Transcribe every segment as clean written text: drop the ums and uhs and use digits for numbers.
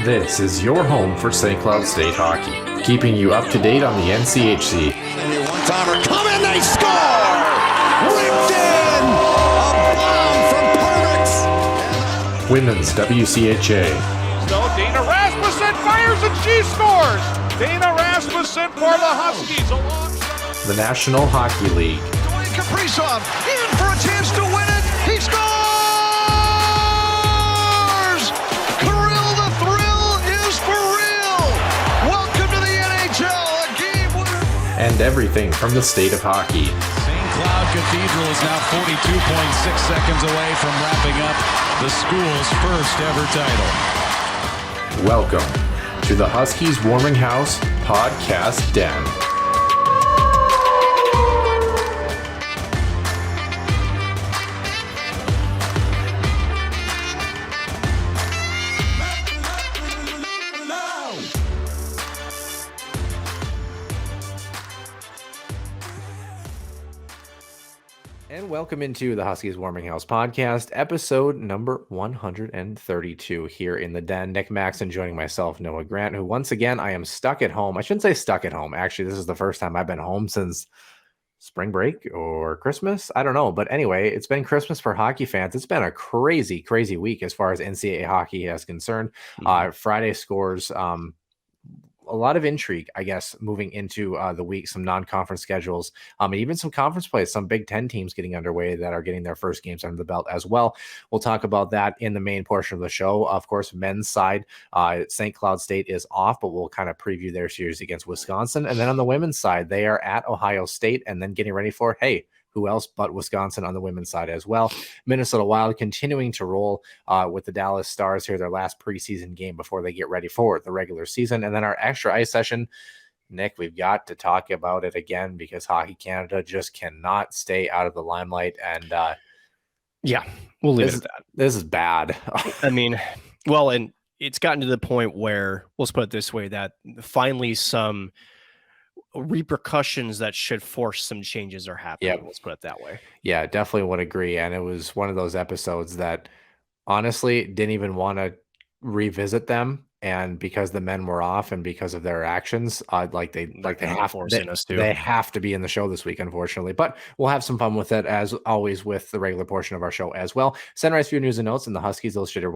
This is your home for St. Cloud State hockey, keeping you up to date on the NCHC. One-timer coming, they score! Ripped in! A bomb from Pervix! Women's WCHA. So Dana Rasmussen fires and she scores! Dana Rasmussen for the Huskies alongside The National Hockey League. Dwayne Kaprizov in for a chance to win it! He scores! Kirill, the thrill is for real! Welcome to the NHL, a game winner! And everything from the state of hockey. St. Cloud Cathedral is now 42.6 seconds away from wrapping up the school's first ever title. Welcome to the Huskies Warming House Podcast Den. And welcome into the Huskies Warming House Podcast, episode number 132 here in the den. Nick Maxon joining myself, Noah Grant, who once again, I am stuck at home. I shouldn't say stuck at home. Actually, this is the first time I've been home since spring break or Christmas. I don't know. But anyway, it's been Christmas for hockey fans. It's been a crazy, crazy week as far as NCAA hockey is concerned. Friday scores, a lot of intrigue, I guess, moving into the week, some non-conference schedules, and even some conference plays, some Big Ten teams getting underway that are getting their first games under the belt as well. We'll talk about that in the main portion of the show. Of course, men's side, St. Cloud State is off, but we'll kind of preview their series against Wisconsin. And then on the women's side, they are at Ohio State and then getting ready for, hey, who else but Wisconsin on the women's side as well. Minnesota Wild continuing to roll with the Dallas Stars here, their last preseason game before they get ready for the regular season. And then our extra ice session, Nick, we've got to talk about it again because Hockey Canada just cannot stay out of the limelight. And yeah, we'll leave it at that. This is bad. I mean, well, and it's gotten to the point where, let's put it this way, that finally some repercussions that should force some changes are happening. Yep. Let's put it that way. Yeah, definitely would agree. And it was one of those episodes that honestly didn't even want to revisit them. And because the men were off and because of their actions, they have to be in the show this week, unfortunately. But we'll have some fun with it, as always, with the regular portion of our show as well. Sunrise View News and Notes and the Huskies Illustrated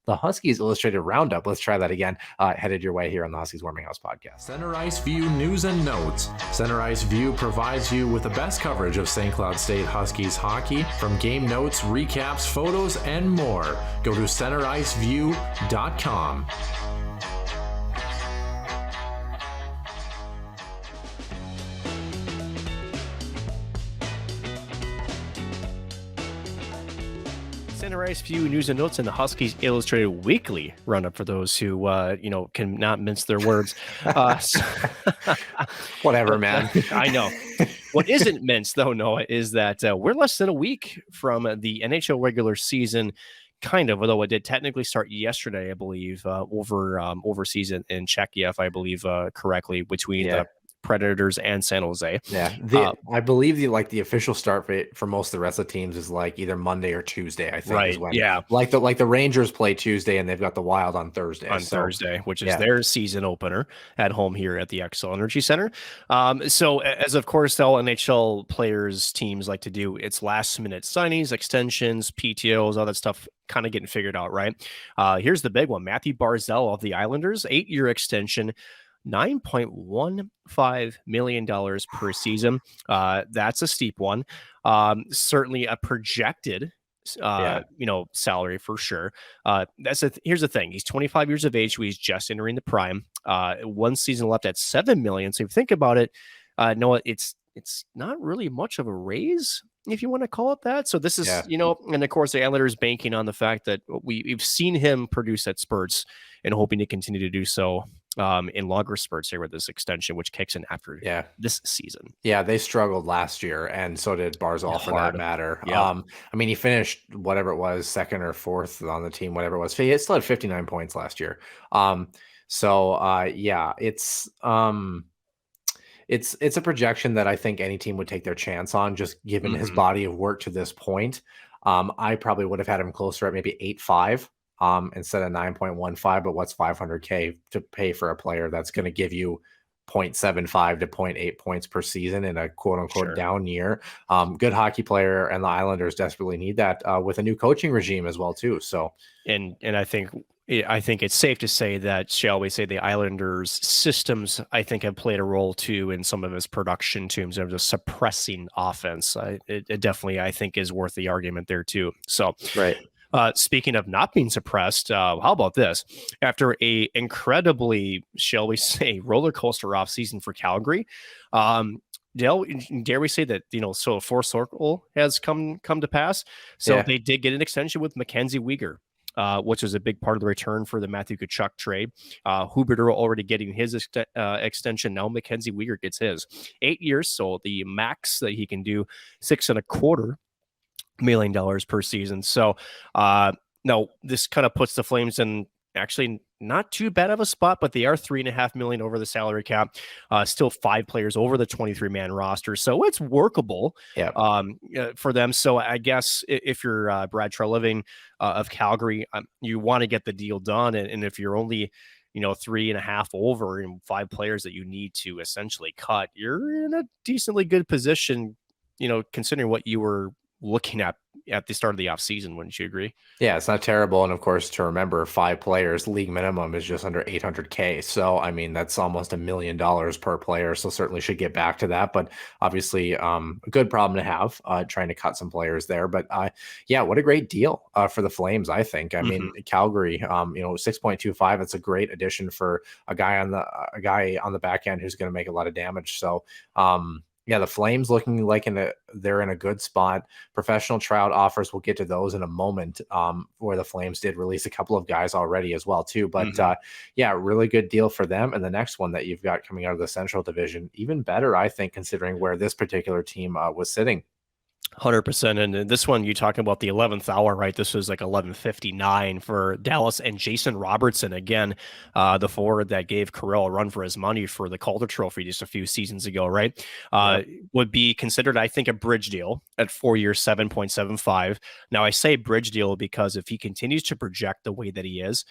The Huskies Illustrated Roundup. Let's try that again. Headed your way here on the Huskies Warming House Podcast. Center Ice View News and Notes. Center Ice View provides you with the best coverage of St. Cloud State Huskies hockey, from game notes, recaps, photos, and more. Go to centericeview.com. Center Ice View News and Notes and the Huskies Illustrated Weekly Roundup for those who, can not mince their words. Whatever, man. I know. What isn't minced, though, Noah, is that we're less than a week from the NHL regular season, kind of, although it did technically start yesterday, I believe, overseas in Czechia, if I believe correctly, between the Predators and San Jose. Yeah, I believe the official start for most of the rest of the teams is like either Monday or Tuesday. I think right. Is when, yeah, like the Rangers play Tuesday and they've got the Wild on Thursday. Thursday, which is their season opener at home here at the Xcel Energy Center. So as of course all NHL players teams like to do, it's last minute signings, extensions, PTOs, all that stuff kind of getting figured out. Right. Here's the big one: Matthew Barzal of the Islanders, 8-year extension. $9.15 million per season. That's a steep one. Certainly a projected, salary for sure. Here's the thing. He's 25 years of age. So he's just entering the prime. One season left at $7 million. So if you think about it, Noah, it's not really much of a raise, if you want to call it that. So this is, and of course the Islanders banking on the fact that we've seen him produce at spurts and hoping to continue to do so in longer spurts here with this extension, which kicks in after this season. Yeah, they struggled last year, and so did Barzal for that matter. Yeah. He finished whatever it was, second or fourth on the team, whatever it was. He still had 59 points last year. It's a projection that I think any team would take their chance on, just given his body of work to this point. I probably would have had him closer at maybe 8.5. instead of 9.15, but what's 500K to pay for a player that's going to give you 0.75 to 0.8 points per season in a quote unquote down year. Good hockey player, and the Islanders desperately need that with a new coaching regime as well too. So, and I think it's safe to say that, shall we say, the Islanders' systems, I think, have played a role too in some of his production in terms of just suppressing offense. It definitely, I think, is worth the argument there too. So, right. Speaking of not being suppressed, how about this? After a incredibly, shall we say, roller coaster off season for Calgary, dare we say that, so a full circle has come to pass. So they did get an extension with Mackenzie Weegar, which was a big part of the return for the Matthew Tkachuk trade. Huberdeau already getting his extension. Now Mackenzie Weegar gets his 8 years. So the max that he can do, $6.25 million per season. So no, this kind of puts the Flames in actually not too bad of a spot, but they are $3.5 million over the salary cap. Still 5 players over the 23-man roster, so it's workable for them. So I guess if you're Brad Treliving of Calgary, you want to get the deal done, and if you're only 3.5 over and 5 players that you need to essentially cut, you're in a decently good position, considering what you were looking at the start of the offseason. Wouldn't you agree? Yeah, it's not terrible. And of course, to remember, 5 players, league minimum is just under 800K. So, I mean, that's almost $1 million per player. So certainly should get back to that. But obviously, a good problem to have, trying to cut some players there. But yeah, what a great deal for the Flames, I think. I mean, Calgary, 6.25, it's a great addition for a guy on the back end who's going to make a lot of damage. So, yeah, the Flames looking like they're in a good spot. Professional tryout offers, we'll get to those in a moment, where the Flames did release a couple of guys already as well too. But yeah, really good deal for them. And the next one that you've got coming out of the Central Division, even better, I think, considering where this particular team was sitting. 100%. And this one, you talking about the 11th hour, right? This was like 11:59 for Dallas, and Jason Robertson, again, the forward that gave Carell a run for his money for the Calder Trophy just a few seasons ago, right? Would be considered, I think, a bridge deal at 4 years, 7.75. Now, I say bridge deal because if he continues to project the way that he is,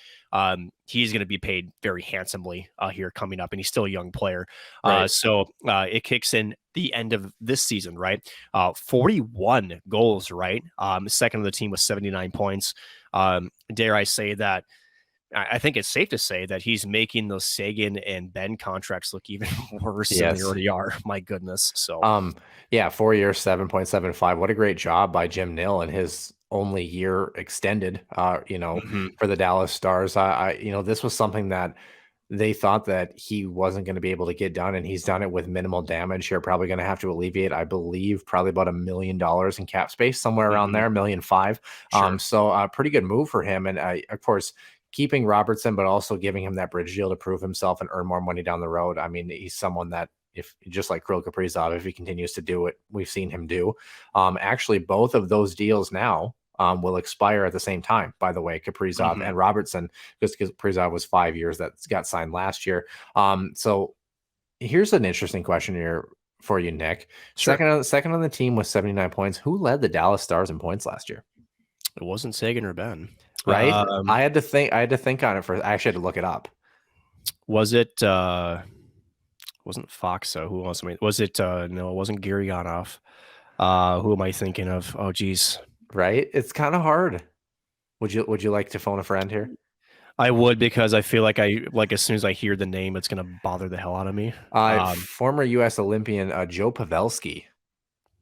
he's going to be paid very handsomely here coming up, and he's still a young player. Right. So it kicks in the end of this season, right? 41 goals, right? Second of the team with 79 points. Dare I say that I think it's safe to say that he's making those Sagan and Ben contracts look even worse than they already are. My goodness. So yeah, 4 years, 7.75. What a great job by Jim Nill and his only year extended, for the Dallas Stars. This was something that they thought that he wasn't going to be able to get done, and he's done it with minimal damage here. Probably going to have to alleviate, I believe, probably about $1 million in cap space, somewhere around there, $1.5 million. Sure. So a pretty good move for him. And of course, keeping Robertson, but also giving him that bridge deal to prove himself and earn more money down the road. I mean, he's someone that, if just like Kirill Kaprizov, if he continues to do what we've seen him do, actually both of those deals now will expire at the same time, by the way, Kaprizov and Robertson, because Kaprizov was 5 years that got signed last year. So here's an interesting question here for you, Nick. Sure. Second on the team with 79 points. Who led the Dallas Stars in points last year? It wasn't Sagan or Ben. Right? I had to think on it first. I actually had to look it up. Was it wasn't Foxa? Who else? Was it no, it wasn't Gurianov. Who am I thinking of? Oh geez. Right? It's kind of hard. Would you like to phone a friend here? I would, because I feel like as soon as I hear the name, it's going to bother the hell out of me. Former U.S. Olympian Joe Pavelski.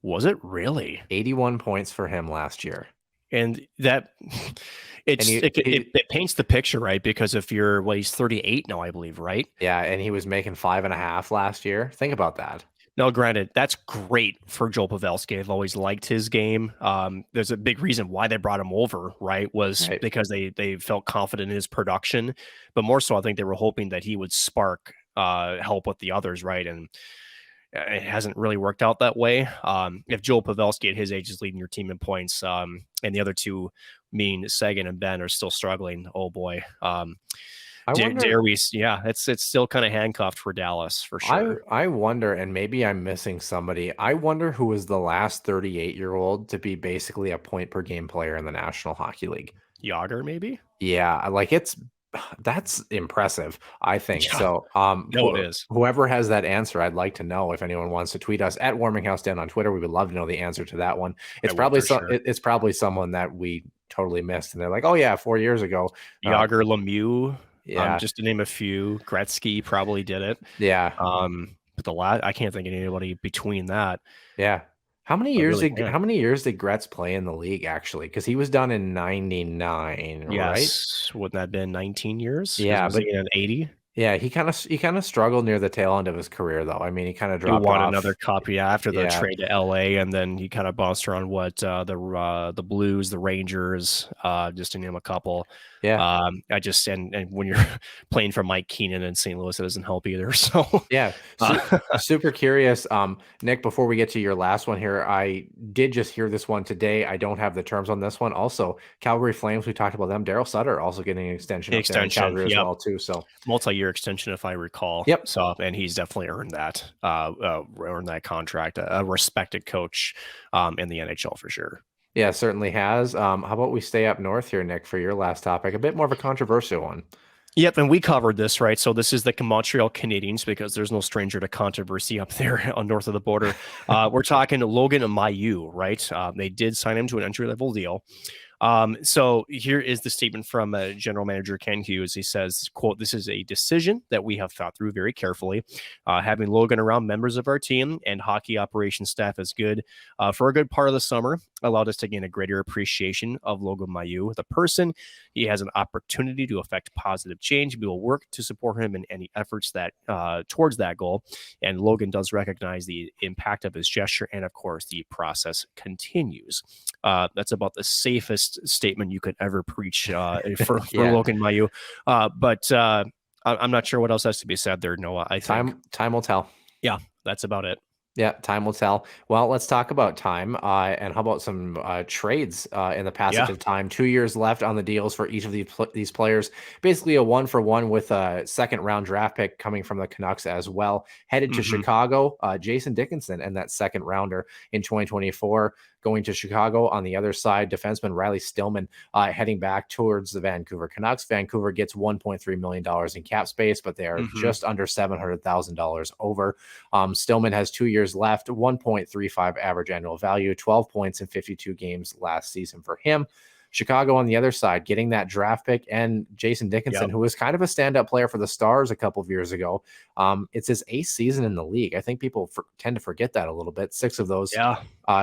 Was it really? 81 points for him last year. And that it paints the picture, right? Because if he's 38 now, I believe, right? Yeah, and he was making 5.5 last year. Think about that. No, granted, that's great for Joel Pavelski. I've always liked his game. There's a big reason why they brought him over, right? Because they felt confident in his production, but more so, I think they were hoping that he would spark help with the others, right? And it hasn't really worked out that way. If Joel Pavelski at his age is leading your team in points, and the other two, Sagan and Ben, are still struggling, oh boy. It's still kind of handcuffed for Dallas for sure. I wonder, and maybe I'm missing somebody. I wonder who was the last 38-year-old to be basically a point per game player in the National Hockey League. Yager, maybe. Yeah, that's impressive, I think. Yeah. So, No, it is. whoever has that answer, I'd like to know. If anyone wants to tweet us at Warming House Den on Twitter, we would love to know the answer to that one. I would for sure. It's probably someone that we totally missed, and they're like, "Oh yeah, 4 years ago." Yager, Lemieux, Yeah, just to name a few. Gretzky probably did it. yeah, But I can't think of anybody between that. yeah. How many I years really did can't. how many years did Gretz play in the league actually? Because he was done in '99, right? Yes, wouldn't that have been 19 years? 'Cause Yeah, was but he in 80? yeah, he kind of struggled near the tail end of his career, though. I mean, he kind of He dropped won off. another cup, after the Yeah, trade to LA, and then he kind of bounced around the Blues, the Rangers, just to name a couple. yeah. And when you're playing for Mike Keenan in St. Louis, it doesn't help either. So Yeah, super curious. Nick, before we get to your last one here, I did just hear this one today. I don't have the terms on this one. Also, Calgary Flames, we talked about them. Daryl Sutter also getting an extension up there in Calgary as well, too. So multi-year extension, if I recall. Yep. So, and he's definitely earned that contract. A respected coach in the NHL for sure. yeah, certainly has. How about we stay up north here, Nick, for your last topic? A bit more of a controversial one. Yep, and we covered this, right? So this is the Montreal Canadiens, because there's no stranger to controversy up there on north of the border. We're talking Logan Mailloux, right? They did sign him to an entry-level deal. So here is the statement from General Manager Ken Hughes. He says, quote, "This is a decision that we have thought through very carefully. Having Logan around members of our team and hockey operations staff is good. For a good part of the summer, allowed us to gain a greater appreciation of Logan Mailloux, the person. He has an opportunity to affect positive change. We will work to support him in any efforts that towards that goal. And Logan does recognize the impact of his gesture, and of course, the process continues." That's about the safest statement you could ever preach for Logan Mailloux. But I'm not sure what else has to be said there, Noah. I think Time will tell. Yeah, that's about it. Yeah, time will tell. Well, let's talk about time. And how about some trades in the passage of time? 2 years left on the deals for each of these players. Basically, a 1-for-1 with a second-round draft pick coming from the Canucks as well. Headed to Chicago, Jason Dickinson and that second rounder in 2024. Going to Chicago on the other side, defenseman Riley Stillman heading back towards the Vancouver Canucks. Vancouver gets $1.3 million in cap space, but they are just under $700,000 over. Stillman has 2 years left, 1.35 average annual value, 12 points in 52 games last season for him. Chicago on the other side, getting that draft pick and Jason Dickinson, who was kind of a stand-up player for the Stars a couple of years ago. It's his 8th season in the league. I think people tend to forget that a little bit. 6 of those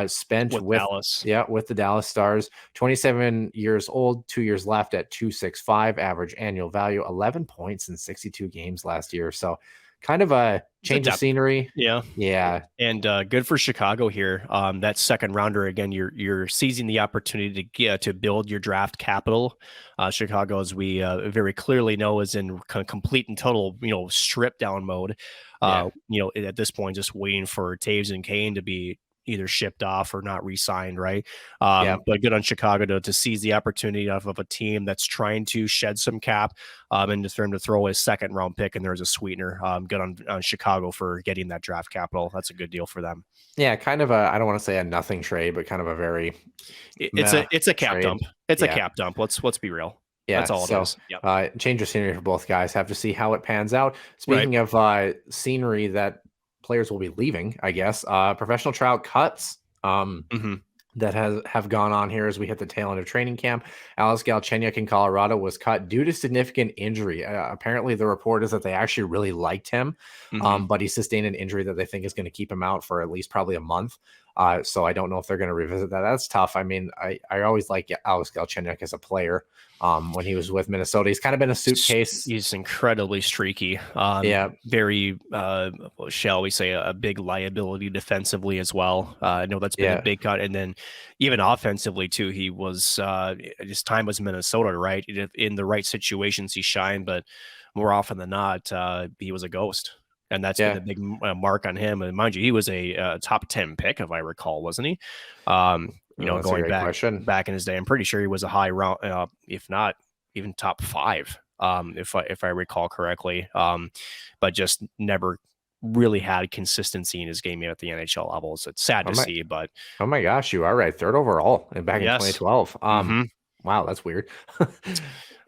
spent with Dallas. Yeah, with the Dallas Stars. 27 years old, 2 years left at 265 average annual value, 11 points in 62 games last year. So kind of a change of scenery. Yeah. And good for Chicago here. That second rounder, again, you're seizing the opportunity to build your draft capital. Chicago, as we very clearly know, is in complete and total, strip down mode. At this point, just waiting for Taves and Kane to be either shipped off or not re-signed, right? But good on Chicago to seize the opportunity of a team that's trying to shed some cap, and for him to throw his second round pick and there's a sweetener. Good on Chicago for getting that draft capital. That's a good deal for them. Yeah, kind of I don't want to say a nothing trade, but kind of a very it's a cap trade. Dump. It's a cap dump. Let's be real. Yeah, that's all it is. Yep. Change of scenery for both guys. Have to see how it pans out. Speaking of scenery that players will be leaving, I guess. Professional trial cuts that have gone on here as we hit the tail end of training camp. Alex Galchenyuk in Colorado was cut due to significant injury. Apparently, the report is that they actually really liked him, but he sustained an injury that they think is going to keep him out for at least probably a month. So I don't know if they're going to revisit that. That's tough. I mean, I always like Alex Galchenyuk as a player. When he was with Minnesota, he's kind of been a suitcase. He's incredibly streaky. Very, shall we say, a big liability defensively as well. I know that's been a big cut, and then even offensively too. He was his time was Minnesota, right? In the right situations, he shined, but more often than not, he was a ghost. And that's been the big mark on him. And mind you, he was a top 10 pick, if I recall, wasn't he? Going back in his day, I'm pretty sure he was a high round, if not even top 5, if I recall correctly. But just never really had consistency in his game at the NHL levels. It's sad to see, but oh my gosh, you are right. 3rd overall and back in 2012. Wow, that's weird.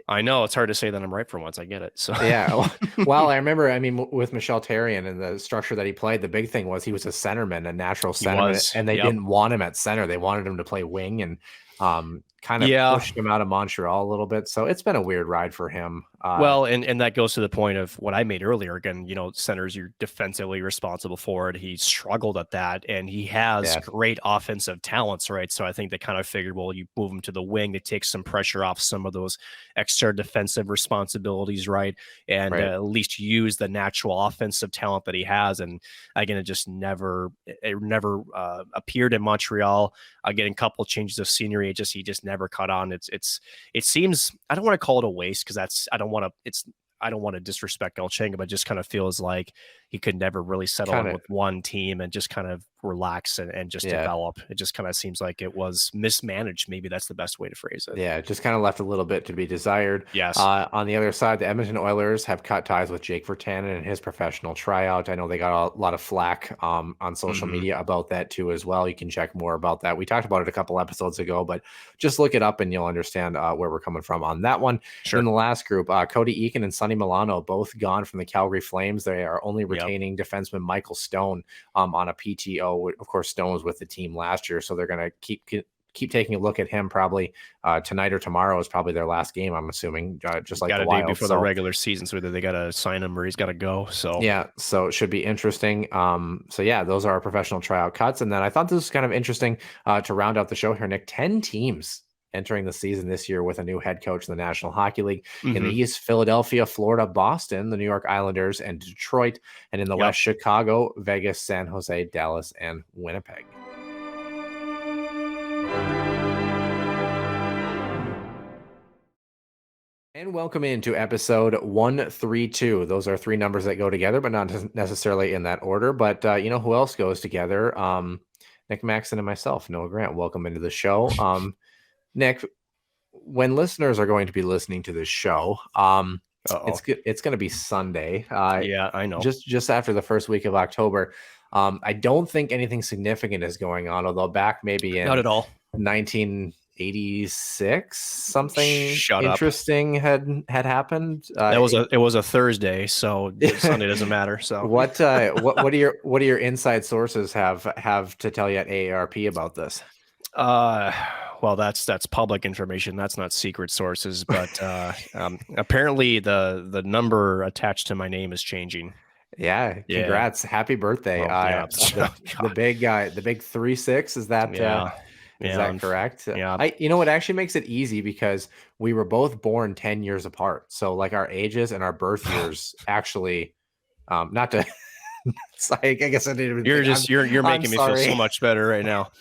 I know it's hard to say that I'm right for once. I get it. So Yeah. Well, I remember, I mean, with Michel Therrien and the structure that he played, the big thing was he was a centerman, a natural he centerman, was. and they Yep. didn't want him at center. They wanted him to play wing and kind of Yeah. pushed him out of Montreal a little bit. So it's been a weird ride for him. Well, and that goes to the point of what I made earlier. Again, centers you're defensively responsible for it. He struggled at that, and he has great offensive talents, right? So I think they kind of figured, well, you move him to the wing to take some pressure off some of those extra defensive responsibilities, right? And at least use the natural offensive talent that he has. And again, it never appeared in Montreal. Getting a couple changes of scenery, he just never caught on. It seems, I don't want to call it a waste because I don't want to disrespect Galchenyuk, but it just kind of feels like he could never really settle in with one team and just kind of relax and just develop. It just kind of seems like it was mismanaged. Maybe that's the best way to phrase it. Yeah, it just kind of left a little bit to be desired. Yes. On the other side, the Edmonton Oilers have cut ties with Jake Virtanen and his professional tryout. I know they got a lot of flack on social media about that too as well. You can check more about that. We talked about it a couple episodes ago, but just look it up and you'll understand where we're coming from on that one. Sure. In the last group, Cody Eakin and Sonny Milano both gone from the Calgary Flames. They are only retaining defenseman Michael Stone on a PTO. Of course, Stone was with the team last year, so they're going to keep taking a look at him probably tonight or tomorrow is probably their last game, I'm assuming, just like the Wild. Before the regular season, so either they got to sign him or he's got to go. So yeah, so it should be interesting. So yeah, those are our professional tryout cuts. And then I thought this was kind of interesting to round out the show here, Nick. 10 teams entering the season this year with a new head coach in the National Hockey League. In the East, Philadelphia, Florida, Boston, the New York Islanders, and Detroit. And in the West, Chicago, Vegas, San Jose, Dallas, and Winnipeg. And welcome into episode 132. Those are three numbers that go together, but not necessarily in that order. But you know who else goes together? Nick Maxon and myself, Noah Grant. Welcome into the show. Nick, when listeners are going to be listening to this show, it's going to be Sunday. Yeah, I know. Just after the first week of October. I don't think anything significant is going on, although back maybe in not at all 1986 something interesting had happened. It was a Thursday, so Sunday doesn't matter. So what do your inside sources have to tell you at AARP about this? Well, that's public information. That's not secret sources, but apparently the number attached to my name is changing. Yeah, congrats. Happy birthday. The big 36, is that is that correct? Yeah. It actually makes it easy because we were both born 10 years apart. So like our ages and our birth years actually not to I guess I didn't even you're making me feel so much better right now.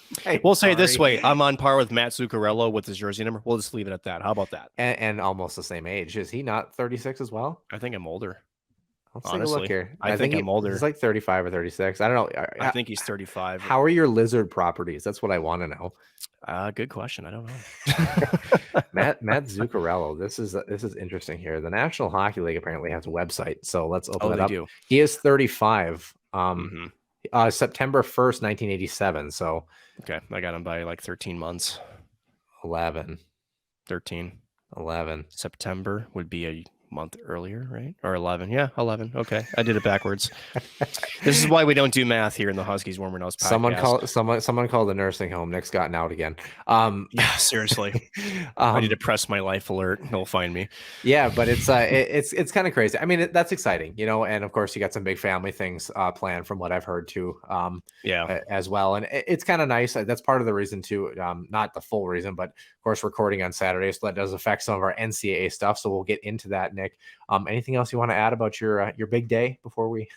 We'll say it this way. I'm on par with Matt Zuccarello with his jersey number. We'll just leave it at that. How about that? And almost the same age. Is he not 36 as well? I think I'm older. Let's take a look here. I think I'm older. He's like 35 or 36. I don't know. I think he's 35. How are your lizard properties? That's what I want to know. Good question. I don't know. Matt Zuccarello. This is interesting here. The National Hockey League apparently has a website. So let's open it up. Do. He is 35. September 1st, 1987. So okay, I got him by like 13 months. 11. 13. 11. September would be a month earlier, right? Or 11. Yeah, 11. Okay. I did it backwards. This is why we don't do math here in the Huskies Warmer Nose podcast. Someone called the nursing home. Nick's gotten out again. Yeah, seriously. I need to press my life alert. He'll find me. Yeah, but it's kind of crazy. I mean, that's exciting, and of course you got some big family things planned from what I've heard too. As well. And it's kind of nice. That's part of the reason too. Not the full reason, but of course recording on Saturday, so that does affect some of our NCAA stuff. So we'll get into that, Nick. Anything else you want to add about your big day before we?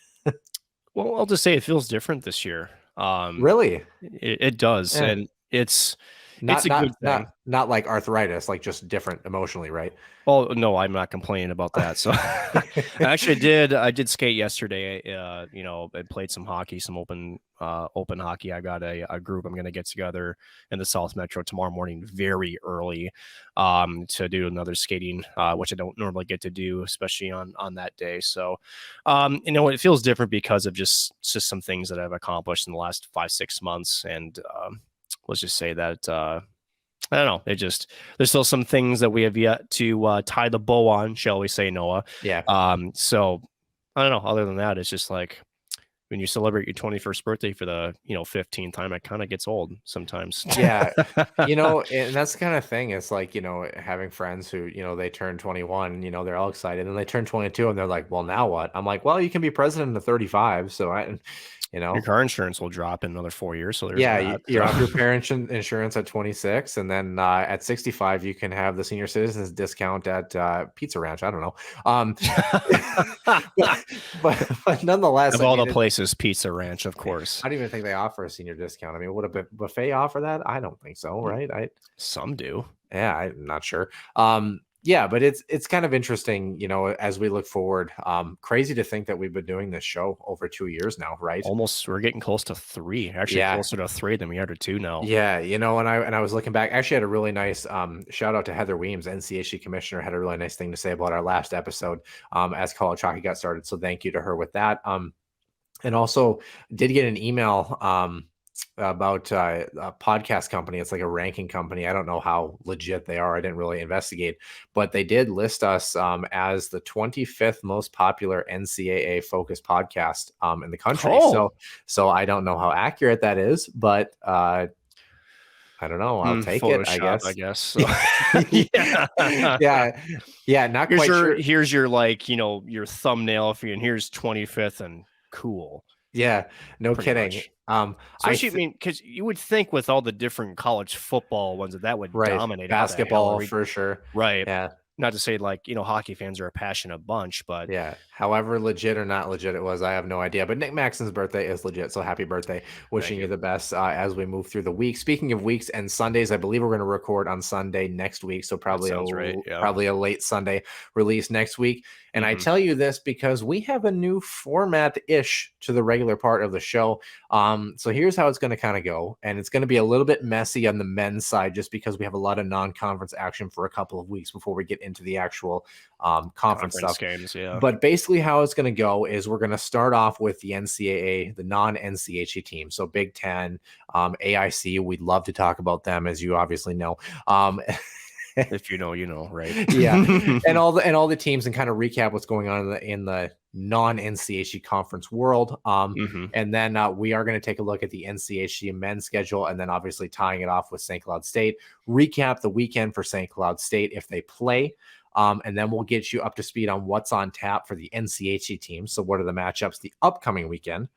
Well, I'll just say it feels different this year. Really, it does, and it's a good thing. Not like arthritis, like just different emotionally, right? Oh no, I'm not complaining about that. So I did skate yesterday. I played some hockey, some open hockey. I got a group I'm going to get together in the South Metro tomorrow morning, very early, to do another skating, which I don't normally get to do, especially on that day. So, it feels different because of just some things that I've accomplished in the last 5-6 months, and let's just say that I don't know. There's still some things that we have yet to tie the bow on, shall we say, Noah? Yeah. So I don't know. Other than that, it's just like when you celebrate your 21st birthday for the 15th time, it kind of gets old sometimes. Yeah. And that's the kind of thing. It's like, having friends who, they turn 21, they're all excited, and they turn 22 and they're like, well, now what? I'm like, well, you can be president at 35. So your car insurance will drop in another 4 years. So there's yeah, that. you're off your parents' insurance at 26, and then at 65 you can have the senior citizens discount at Pizza Ranch. I don't know, but nonetheless, Of all the places, Pizza Ranch, of course. I don't even think they offer a senior discount. I mean, would a buffet offer that? I don't think so, right? Some do. Yeah, I'm not sure. Yeah, but it's kind of interesting, as we look forward. Crazy to think that we've been doing this show over 2 years now, right? Almost, we're getting close to 3. Actually, closer to 3 than we are to 2 now. Yeah, and I was looking back. Actually, had a really nice shout out to Heather Weems, NCHC commissioner, had a really nice thing to say about our last episode as college hockey got started. So thank you to her with that. And also did get an email about a podcast company. It's like a ranking company. I don't know how legit they are. I didn't really investigate, but they did list us as the 25th most popular NCAA focused podcast in the country. Oh. So I don't know how accurate that is, but I don't know. I'll take it, I guess. So. Yeah. Not quite sure. Here's your your thumbnail for you, and here's 25th and cool. Yeah, no kidding. Especially, because you would think with all the different college football ones that would dominate basketball for sure. Right. Yeah. Not to say hockey fans are a passionate bunch, but yeah, however legit or not legit it was, I have no idea. But Nick Maxon's birthday is legit, so happy birthday! Wishing you the best as we move through the week. Speaking of weeks and Sundays, I believe we're going to record on Sunday next week, so probably probably a late Sunday release next week. And I tell you this because we have a new format-ish to the regular part of the show. So here's how it's going to kind of go, and it's going to be a little bit messy on the men's side, just because we have a lot of non-conference action for a couple of weeks before we get into the actual conference stuff. Games, yeah. But basically how it's going to go is we're going to start off with the NCAA, the non-NCHC team. So Big Ten, AIC, we'd love to talk about them, as you obviously know. If you know, right? Yeah, and all the teams, and kind of recap what's going on in the non-NCHC conference world. And then we are going to take a look at the NCHC men's schedule, and then obviously tying it off with St. Cloud State. Recap the weekend for St. Cloud State if they play. And then we'll get you up to speed on what's on tap for the NCHC team. So what are the matchups the upcoming weekend?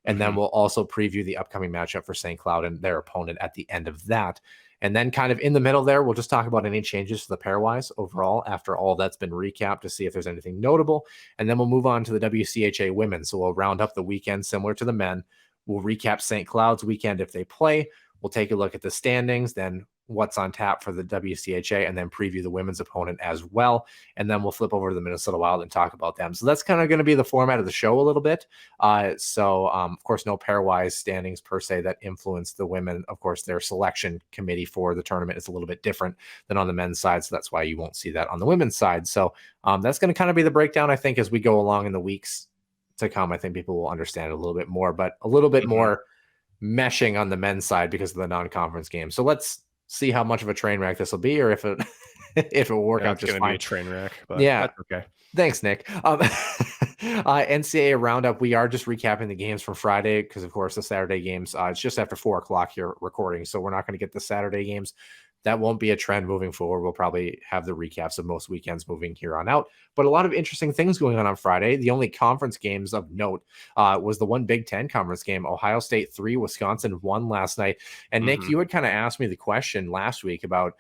And then we'll also preview the upcoming matchup for St. Cloud and their opponent at the end of that. And then kind of in the middle there, we'll just talk about any changes to the pairwise overall after all that's been recapped to see if there's anything notable. And then we'll move on to the WCHA women. So we'll round up the weekend similar to the men. We'll recap St. Cloud's weekend if they play. We'll take a look at the standings, then what's on tap for the WCHA, and then preview the women's opponent as well. And then we'll flip over to the Minnesota Wild and talk about them. So that's kind of going to be the format of the show a little bit. Of course, no pairwise standings per se that influence the women. Of course, their selection committee for the tournament is a little bit different than on the men's side. So that's why you won't see that on the women's side. So that's going to kind of be the breakdown, I think, as we go along in the weeks to come. I think people will understand a little bit more, but a little bit more meshing on the men's side because of the non-conference game. So let's see how much of a train wreck this will be, or if it will work out just fine. Be a train wreck, but yeah, that's okay. Thanks, Nick. NCAA roundup. We are just recapping the games from Friday because, of course, the Saturday games. It's just after 4:00 here recording, so we're not going to get the Saturday games. That won't be a trend moving forward. We'll probably have the recaps of most weekends moving here on out. But a lot of interesting things going on Friday. The only conference games of note was the one Big Ten conference game. Ohio State 3, Wisconsin 1 last night. And Nick, you had kind of asked me the question last week about,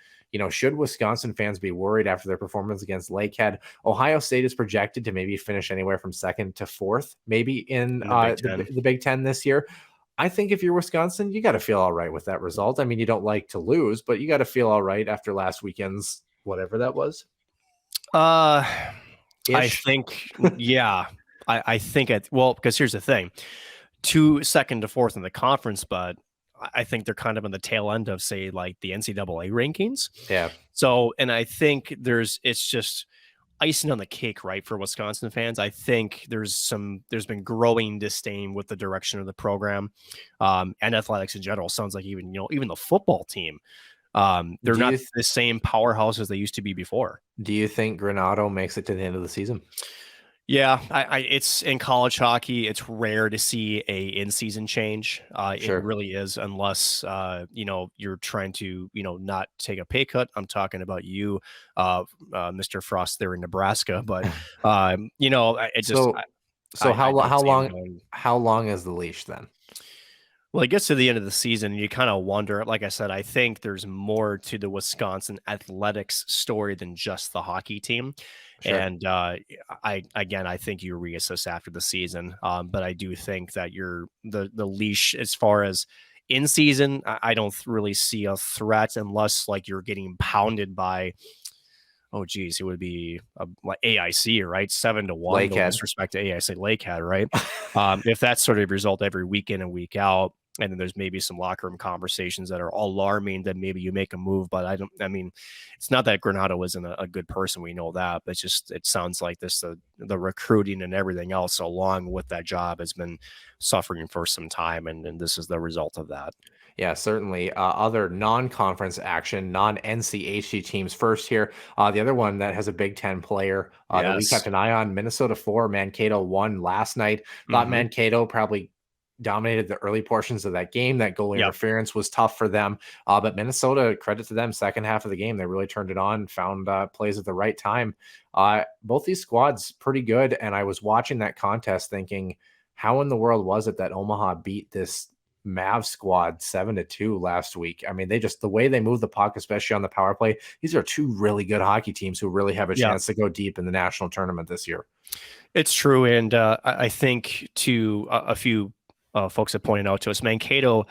should Wisconsin fans be worried after their performance against Lakehead? Ohio State is projected to maybe finish anywhere from 2nd to 4th, maybe in the Big Ten this year. I think if you're Wisconsin, you got to feel all right with that result. I mean, you don't like to lose, but you got to feel all right after last weekend's whatever that was. I think, I think because here's the thing, 2nd to 4th in the conference, but I think they're kind of on the tail end of, say, like the NCAA rankings. Yeah. So, and I think it's just icing on the cake, right, for Wisconsin fans. I think there's been growing disdain with the direction of the program and athletics in general. Sounds like even the football team They're Do not you the same powerhouse as they used to be before. do you think Granato makes it to the end of the season? Yeah, it's in college hockey. It's rare to see a in-season change. It Sure. really is, unless you're trying to not take a pay cut. I'm talking about you, Mr. Frost there in Nebraska. But it just So so I don't how see him long going. how long is the leash then? Well, it gets to the end of the season, and you kind of wonder. Like I said, I think there's more to the Wisconsin athletics story than just the hockey team. Sure. And I think you reassess after the season. But I do think that the leash as far as in season, I don't really see a threat unless like you're getting pounded by. Oh geez, it would be like AIC, right? 7-1. No Lakehead. disrespect to AIC Lakehead, right? If that's sort of result every week in and week out, and then there's maybe some locker room conversations that are alarming, then maybe you make a move. But I mean, it's not that Granato isn't a good person. We know that, but it sounds like the recruiting and everything else along with that job has been suffering for some time. And this is the result of that. Yeah, certainly. Other non-conference action, non-NCHC teams first here. The other one that has a Big Ten player that we kept Yes. an eye on, Minnesota 4, Mankato 1 last night. Thought Mm-hmm. Mankato probably dominated the early portions of that game. That goal Yep. interference was tough for them. But Minnesota, credit to them, second half of the game, they really turned it on, found plays at the right time. Both these squads pretty good. And I was watching that contest thinking, how in the world was it that Omaha beat this Mav squad 7-2 last week? I mean, the way they move the puck, especially on the power play, these are two really good hockey teams who really have a Yeah. chance to go deep in the national tournament this year. It's true. And I think to a few folks have pointed out to us, Mankato,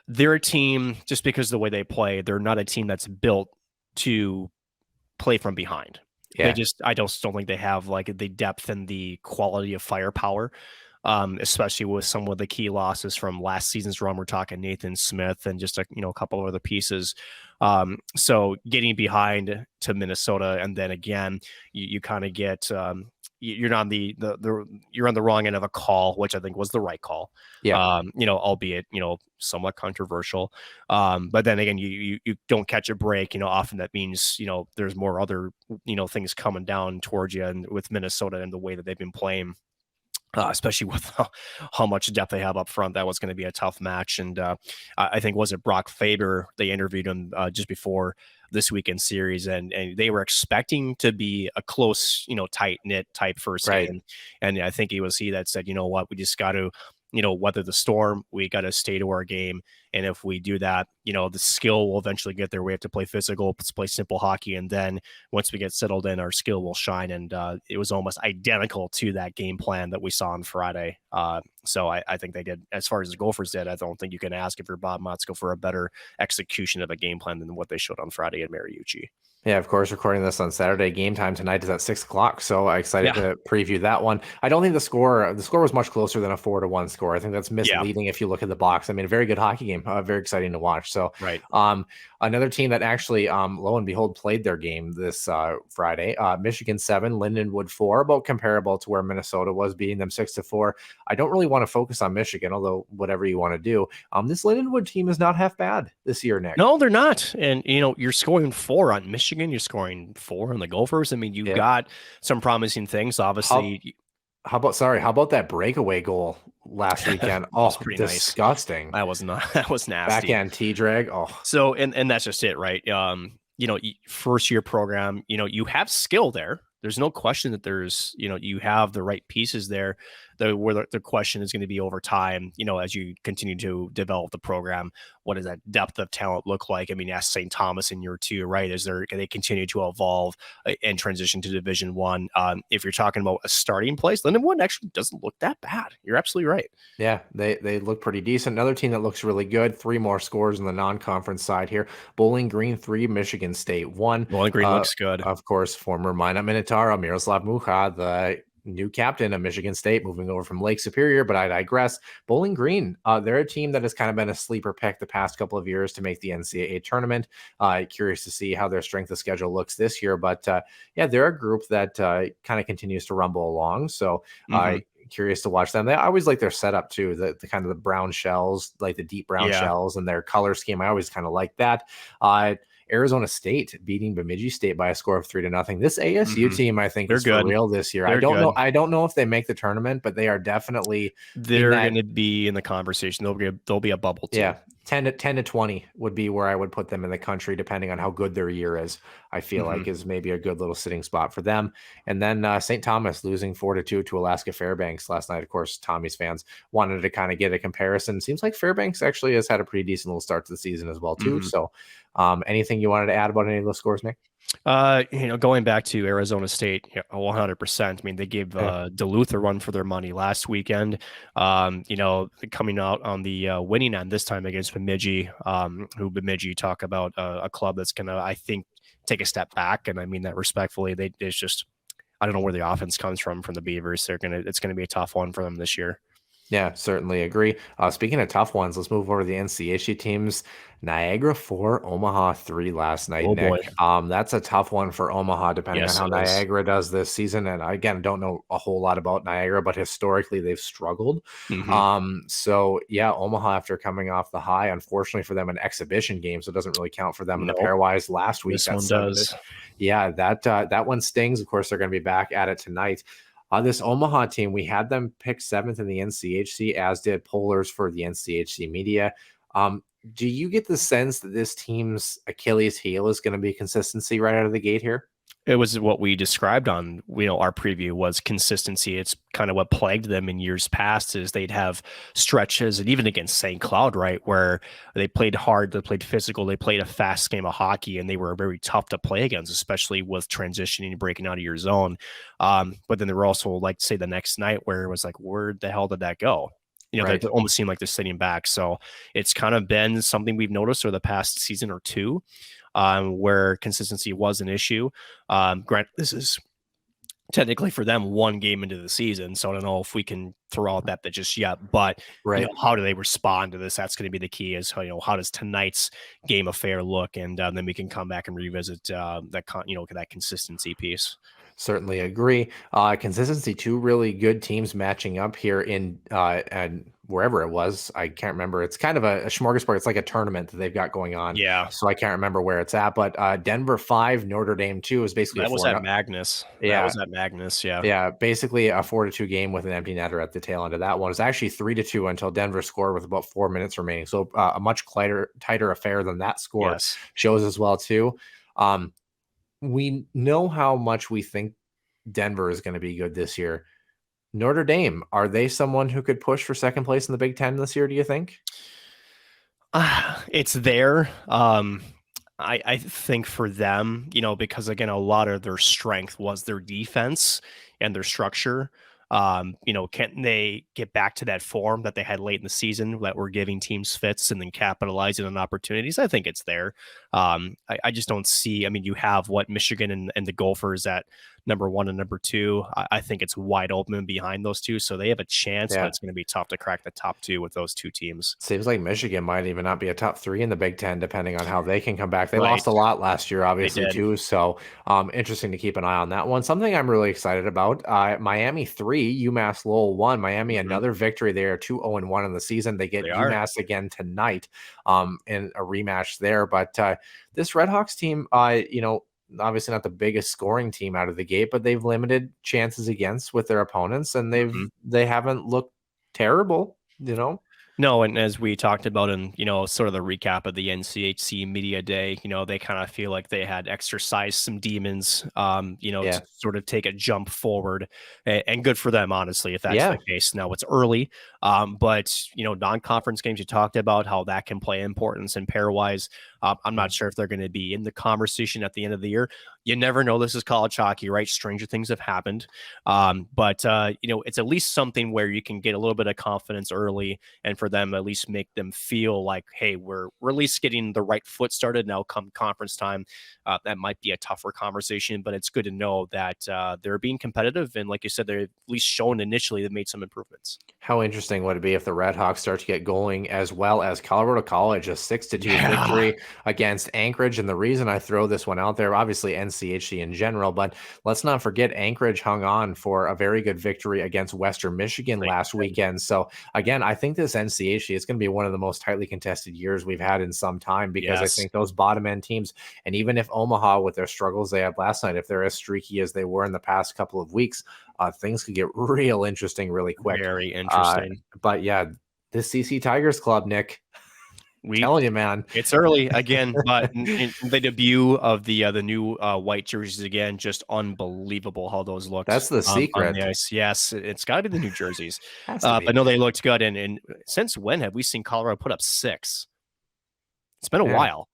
they're a team just because of the way they play. They're not a team that's built to play from behind. Yeah. I just don't think they have like the depth and the quality of firepower, especially with some of the key losses from last season's run. We're talking Nathan Smith and just a couple of other pieces. So getting behind to Minnesota, and then again, you kind of get you're on you're on the wrong end of a call, which I think was the right call. Yeah. Albeit somewhat controversial. But then again, you don't catch a break. Often that means there's more other things coming down towards you, and with Minnesota and the way that they've been playing. Especially with how much depth they have up front, that was going to be a tough match. And I think, was it Brock Faber? They interviewed him just before this weekend series, and they were expecting to be a close, tight knit type first game. And I think it was he that said, what, we just got to, weather the storm. We got to stay to our game. And if we do that, the skill will eventually get there. We have to play physical, let's play simple hockey. And then once we get settled in, our skill will shine. And it was almost identical to that game plan that we saw on Friday. So I think they did, as far as the Gophers did. I don't think you can ask if you're Bob Motzko for a better execution of a game plan than what they showed on Friday at Mariucci. Yeah, of course, recording this on Saturday. Game time tonight is at 6:00. So I'm excited to preview that one. I don't think the score was much closer than a 4-1 score. I think that's misleading if you look at the box. I mean, a very good hockey game, very exciting to watch. So right. Another team that actually, lo and behold, played their game this Friday, Michigan 7, Lindenwood 4, about comparable to where Minnesota was, beating them 6-4. I don't really want to focus on Michigan, although whatever you want to do. This Lindenwood team is not half bad this year, Nick. No, they're not. And, you're scoring 4 on Michigan. You're scoring 4 on the Gophers. I mean, you've got some promising things, obviously. How about that breakaway goal last weekend? Oh, pretty disgusting. Nice. That was nasty. Backhand T-drag. Oh. So, and that's just it, right? First year program, you have skill there. There's no question that there's, you have the right pieces there. Where the question is going to be over time, as you continue to develop the program, what does that depth of talent look like? I mean, ask St. Thomas in year 2, right? Can they continue to evolve and transition to Division One? If you're talking about a starting place, Lindenwood actually doesn't look that bad. You're absolutely right. Yeah, they look pretty decent. Another team that looks really good. 3 more scores on the non-conference side here. Bowling Green 3, Michigan State 1. Bowling Green looks good. Of course, former Minot Minotauro, Miroslav Mucha, the new captain of Michigan State, moving over from Lake Superior, but I digress. Bowling Green, they're a team that has kind of been a sleeper pick the past couple of years to make the NCAA tournament. Curious to see how their strength of schedule looks this year, but they're a group that kind of continues to rumble along. So curious to watch them. I always like their setup too, the kind of the brown shells, like the deep brown shells, and their color scheme. I always kind of like that. Arizona State beating Bemidji State by a score of 3-0. This ASU team, I think, is for real this year. I don't know if they make the tournament, but they are definitely going to be in the conversation. They'll be a bubble team. Yeah, 10 to 20 would be where I would put them in the country, depending on how good their year is. I feel like is maybe a good little sitting spot for them. And then St. Thomas losing 4-2 to Alaska Fairbanks last night. Of course, Tommy's fans wanted to kind of get a comparison. Seems like Fairbanks actually has had a pretty decent little start to the season as well too. So anything you wanted to add about any of those scores, Nick? Going back to Arizona State, 100%. I mean, they gave Duluth a run for their money last weekend. Coming out on the winning end this time against Bemidji, who Bemidji talk about a club that's going to, I think, take a step back. And I mean that respectfully. It's just, I don't know where the offense comes from the Beavers. It's going to be a tough one for them this year. Yeah, certainly agree. Speaking of tough ones, let's move over to the NCHC teams. Niagara 4, Omaha 3 last night, Nick. Boy. That's a tough one for Omaha, depending on how Niagara does this season. And again, don't know a whole lot about Niagara, but historically they've struggled. So yeah, Omaha, after coming off the high, unfortunately for them, an exhibition game, so it doesn't really count for them in the pairwise last week. This one does. Yeah, that one stings. Of course, they're going to be back at it tonight. This Omaha team, we had them pick 7th in the NCHC, as did pollers for the NCHC media. Do you get the sense that this team's Achilles heel is going to be consistency right out of the gate here? It was what we described on, our preview was consistency. It's kind of what plagued them in years past, is they'd have stretches, and even against St. Cloud, right, where they played hard, they played physical, they played a fast game of hockey, and they were very tough to play against, especially with transitioning and breaking out of your zone. But then there were also, like, say, the next night where it was like, where the hell did that go? Right. They almost seem like they're sitting back. So it's kind of been something we've noticed over the past season or two, where consistency was an issue. Grant, this is technically for them one game into the season, so I don't know if we can throw out that just yet. But how do they respond to this? That's going to be the key. Is how does tonight's game affair look, and then we can come back and revisit that consistency piece. Certainly agree. Consistency, 2 really good teams matching up here in and wherever it was. I can't remember. It's kind of a smorgasbord. It's like a tournament that they've got going on. Yeah. So I can't remember where it's at. But Denver 5, Notre Dame 2 is basically that was at Magnus. Yeah. That was at Magnus. Yeah. Yeah. Basically a 4-2 game with an empty netter at the tail end of that one. It's actually 3-2 until Denver scored with about 4 minutes remaining. So a much tighter affair than that score shows as well too. We know how much we think Denver is going to be good this year. Notre Dame, are they someone who could push for second place in the Big Ten this year, do you think? It's there. I think for them, because again, a lot of their strength was their defense and their structure. Can they get back to that form that they had late in the season that were giving teams fits and then capitalizing on opportunities? I think it's there. I just don't see, you have Michigan and the Gophers at number 1 and number 2. I think it's wide open behind those two. So they have a chance, but it's going to be tough to crack the top 2 with those 2 teams. Seems like Michigan might even not be a top 3 in the Big Ten, depending on how they can come back. They lost a lot last year, obviously, too. So interesting to keep an eye on that one. Something I'm really excited about, Miami 3, UMass Lowell 1. Miami, another victory there, 2-0-1 in the season. They get UMass again tonight in a rematch there. But this Redhawks team, obviously not the biggest scoring team out of the gate, but they've limited chances against with their opponents, and they haven't looked terrible, No, and as we talked about in, sort of the recap of the NCHC media day, they kind of feel like they had exercised some demons, to sort of take a jump forward, and good for them, honestly, if that's the case. Now it's early, but, non-conference games, you talked about how that can play importance and pairwise. I'm not sure if they're going to be in the conversation at the end of the year. You never know. This is college hockey, right? Stranger things have happened. But it's at least something where you can get a little bit of confidence early, and for them, at least make them feel like, hey, we're at least getting the right foot started. Now come conference time, that might be a tougher conversation, but it's good to know that they're being competitive. And like you said, they're at least shown initially they've made some improvements. How interesting would it be if the Red Hawks start to get going, as well as Colorado College, a 6-2 victory against Anchorage? And the reason I throw this one out there, obviously NCHC in general, but let's not forget Anchorage hung on for a very good victory against Western Michigan last weekend. So again, I think this NCHC is going to be one of the most tightly contested years we've had in some time, because I think those bottom end teams, and even if Omaha, with their struggles they had last night, if they're as streaky as they were in the past couple of weeks, things could get real interesting really quick. Very interesting. But yeah, this CC Tigers club, Nick, telling you, man, it's early again, but the debut of the new white jerseys again, just unbelievable how those look. That's the secret. On the ice. Yes, it's got to be the new jerseys. But no, they looked good. And since when have we seen Colorado put up 6? It's been a while.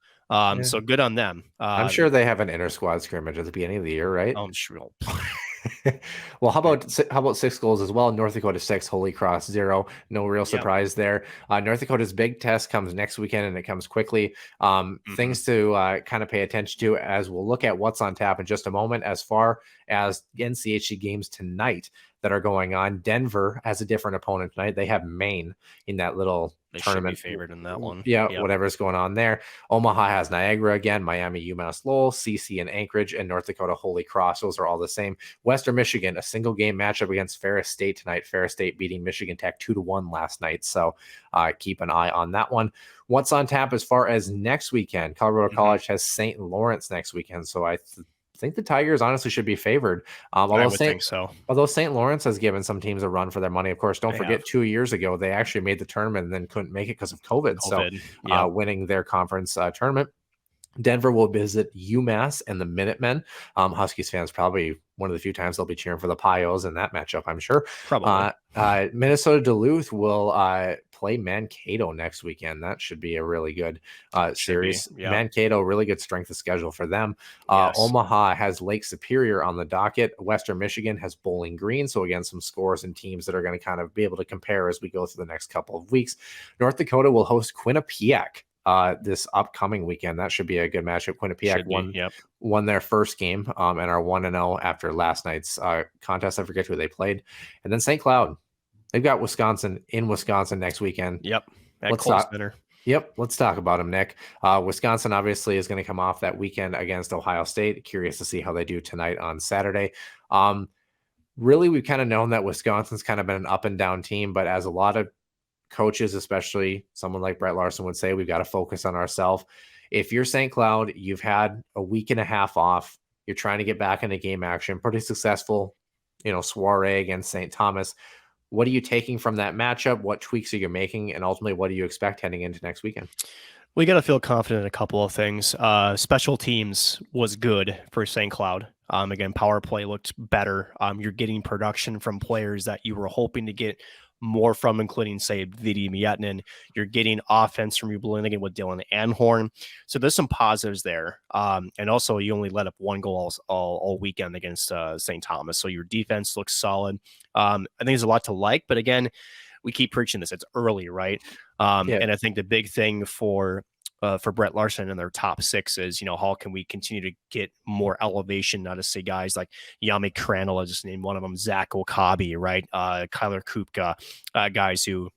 So good on them. I'm sure they have an inter squad scrimmage at the beginning of the year, right? I'm sure. Well, how about 6 goals as well? North Dakota 6, Holy Cross 0. No real surprise there. North Dakota's big test comes next weekend, and it comes quickly. Things to kind of pay attention to, as we'll look at what's on tap in just a moment. As far as NCHC games tonight that are going on, Denver has a different opponent tonight. They have Maine in that little tournament. Should be favored in that one. Yeah, whatever's going on there. Omaha has Niagara again, Miami, UMass Lowell, CC and Anchorage, and North Dakota Holy Cross. Those are all the same. Western Michigan, a single game matchup against Ferris State tonight. Ferris State beating Michigan Tech 2-1 last night. So keep an eye on that one. What's on tap as far as next weekend? Colorado College has St. Lawrence next weekend. So I think the Tigers honestly should be favored. I would think so. Although St. Lawrence has given some teams a run for their money. Of course, don't forget 2 years ago, they actually made the tournament and then couldn't make it because of COVID. So winning their conference tournament. Denver will visit UMass and the Minutemen. Huskies fans, probably one of the few times they'll be cheering for the Pios in that matchup, I'm sure. Probably. Minnesota Duluth will play Mankato next weekend. That should be a really good series. Mankato, really good strength of schedule for them. Omaha has Lake Superior on the docket. Western Michigan has Bowling Green. So again, some scores and teams that are going to kind of be able to compare as we go through the next couple of weeks. North Dakota will host Quinnipiac this upcoming weekend. That should be a good matchup. Quinnipiac won their first game and are 1-0 after last night's contest. I forget who they played. And then St. Cloud, they've got Wisconsin in Wisconsin next weekend. Let's talk about them, Nick. Wisconsin obviously is going to come off that weekend against Ohio State. Curious to see how they do tonight on Saturday. Really, we've kind of known that Wisconsin's kind of been an up and down team, but as a lot of coaches, especially someone like Brett Larson would say, we've got to focus on ourselves. If you're St. Cloud, you've had a week and a half off, you're trying to get back into game action, pretty successful, soiree against St. Thomas. What are you taking from that matchup? What tweaks are you making? And ultimately, what do you expect heading into next weekend? We got to feel confident in a couple of things. Special teams was good for St. Cloud. Again, power play looked better. You're getting production from players that you were hoping to get more from, including, say, Vidi Miettinen. You're getting offense from Ublinigan with Dylan Anhorn. So there's some positives there. And also, you only let up 1 goal all weekend against St. Thomas. So your defense looks solid. I think there's a lot to like. But again, we keep preaching this. It's early, right? And I think the big thing for Brett Larson and their top 6 is, how can we continue to get more elevation? Not to say guys like Yami Crandall, I just named one of them, Zach Okabe, right? Kyler Kupka, guys who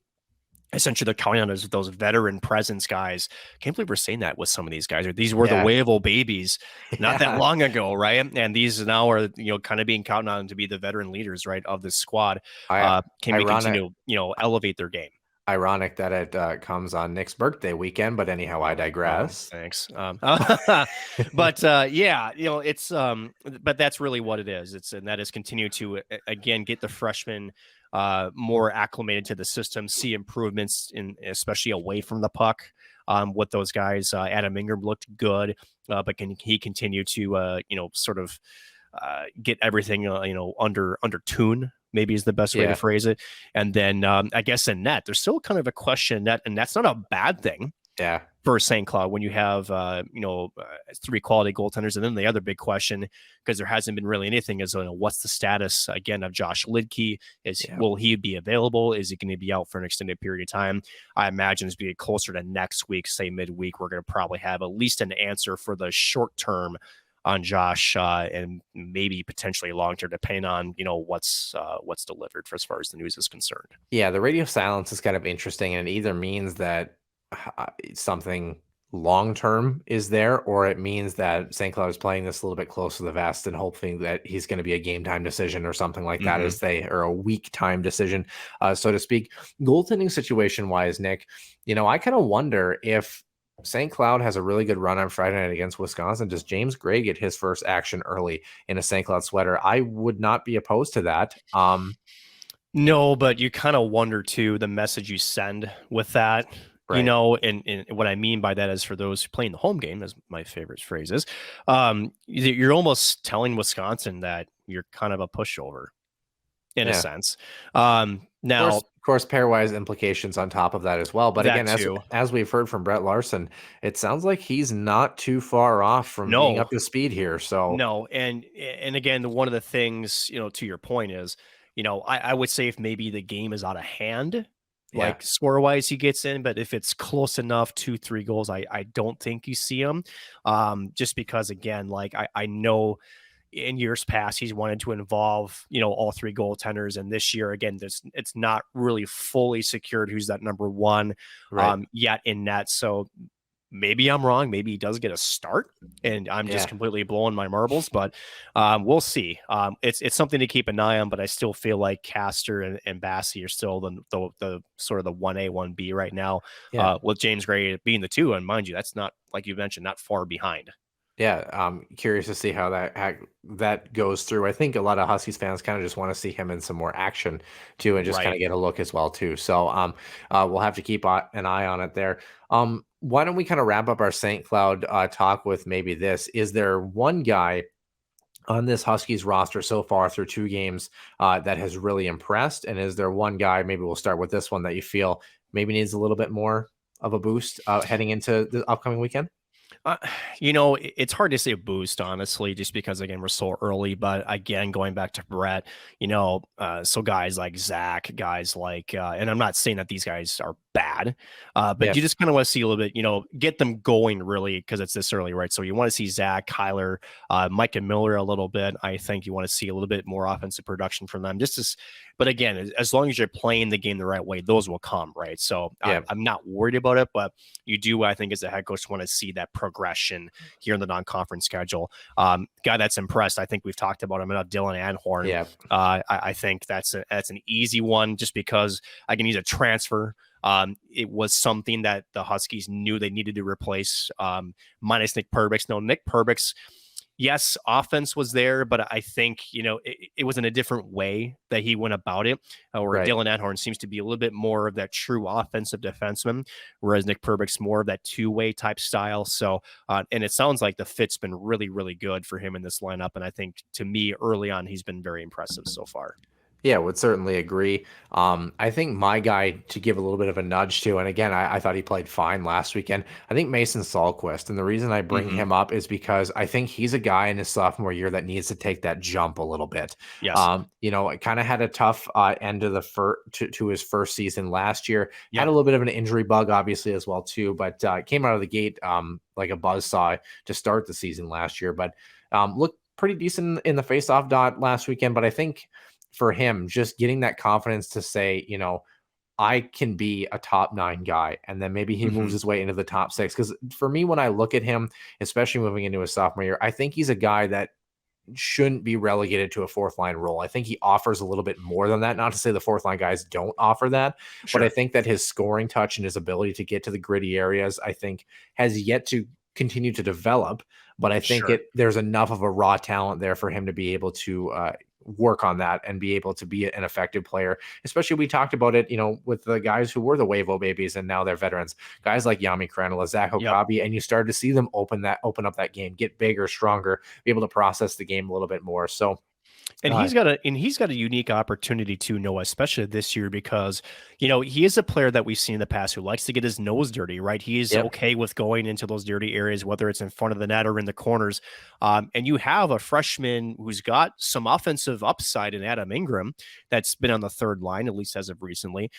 essentially they're counting on those veteran presence guys. Can't believe we're saying that with some of these guys. These were the Wavell babies not that long ago, right? And these now are, kind of being counted on to be the veteran leaders, right, of this squad. Can we continue, elevate their game? Ironic that it comes on Nick's birthday weekend, but anyhow, I digress. Thanks. But it's but that's really what it is. And that is continue to again get the freshmen more acclimated to the system, see improvements especially away from the puck. With those guys, Adam Ingram looked good, but can he continue to sort of get everything under tune? Maybe is the best way to phrase it. And then I guess in net, there's still kind of a question in net, and that's not a bad thing for St. Cloud when you have, 3 quality goaltenders. And then the other big question, because there hasn't been really anything, is what's the status, again, of Josh Lidke? Will he be available? Is he going to be out for an extended period of time? I imagine it's be closer to next week, say midweek, we're going to probably have at least an answer for the short term Josh and maybe potentially long term, depending on what's delivered for as far as the news is concerned. Yeah, the radio silence is kind of interesting, and it either means that something long term is there, or it means that St. Cloud is playing this a little bit close to the vest and hoping that he's going to be a game time decision or something like that, or a week time decision, so to speak. Goaltending situation wise, Nick, I kind of wonder if St. Cloud has a really good run on Friday night against Wisconsin. Does James Gray get his first action early in a St. Cloud sweater? I would not be opposed to that. No, but you kind of wonder too the message you send with that. Right. And what I mean by that is, for those who play in the home game, as my favorite phrase is, you're almost telling Wisconsin that you're kind of a pushover in a sense. Now, of course, pairwise implications on top of that as well. But again, as we've heard from Brett Larson, it sounds like he's not too far off from being up to speed here. So no, and again, one of the things, to your point is, I would say if maybe the game is out of hand, like score wise, he gets in, but if it's close enough, 2-3 goals, I don't think you see him. Just because, again, like I know in years past he's wanted to involve all three goaltenders, and this year again it's not really fully secured who's that number one yet in net. So maybe I'm wrong. Maybe he does get a start and I'm just completely blowing my marbles, but we'll see. It's something to keep an eye on, but I still feel like Castor and Bassey are still the sort of the 1A, 1B right now, with James Gray being the 2. And mind you, that's not, like you mentioned, not far behind. Yeah, I'm curious to see how that goes through. I think a lot of Huskies fans kind of just want to see him in some more action too, and just kind of get a look as well too. So we'll have to keep an eye on it there. Why don't we kind of wrap up our St. Cloud talk with maybe this? Is there one guy on this Huskies roster so far through 2 games that has really impressed? And is there one guy, maybe we'll start with this one, that you feel maybe needs a little bit more of a boost heading into the upcoming weekend? It's hard to say a boost, honestly, just because, again, we're so early. But again, going back to Brett, so guys like Zach, guys like, and I'm not saying that these guys are bad, but you just kind of want to see a little bit, get them going really, because it's this early, right? So you want to see Zach, Kyler, Mike and Miller a little bit. I think you want to see a little bit more offensive production from them. But again, as long as you're playing the game the right way, those will come, right? So I'm not worried about it, but you do, I think, as a head coach, want to see that progression here in the non-conference schedule. Guy that's impressed, I think we've talked about him enough, Dylan Anhorn. Yeah. I think that's an easy one, just because I can use a transfer. It was something that the Huskies knew they needed to replace, minus Nick Perbix. No, Nick Perbix, yes, offense was there, but I think, it was in a different way that he went about it, where Dylan Anhorn seems to be a little bit more of that true offensive defenseman, whereas Nick Perbix more of that two-way type style. So, and it sounds like the fit's been really, really good for him in this lineup. And I think, to me, early on, he's been very impressive so far. Yeah, would certainly agree. I think my guy to give a little bit of a nudge to, and again, I thought he played fine last weekend, I think Mason Sahlquist. And the reason I bring him up is because I think he's a guy in his sophomore year that needs to take that jump a little bit. Yes. It kind of had a tough end of the to his first season last year. Had a little bit of an injury bug, obviously, as well, too, but came out of the gate like a buzzsaw to start the season last year. But looked pretty decent in the faceoff dot last weekend. But I think for him, just getting that confidence to say, I can be a top 9 guy, and then maybe he moves his way into the top 6. Because for me, when I look at him, especially moving into his sophomore year, I think he's a guy that shouldn't be relegated to a 4th line role. I think he offers a little bit more than that. Not to say the 4th line guys don't offer that, but I think that his scoring touch and his ability to get to the gritty areas, I think, has yet to continue to develop. But I think there's enough of a raw talent there for him to be able to work on that and be able to be an effective player. Especially, we talked about it, with the guys who were the Wavo babies and now they're veterans, guys like Yami Krannila, Zach Okabe, and you started to see them open up that game, get bigger, stronger, be able to process the game a little bit more. So And he's got a unique opportunity to Noah, especially this year, because, he is a player that we've seen in the past who likes to get his nose dirty, right? He is okay with going into those dirty areas, whether it's in front of the net or in the corners. And you have a freshman who's got some offensive upside in Adam Ingram that's been on the third line, at least as of recently.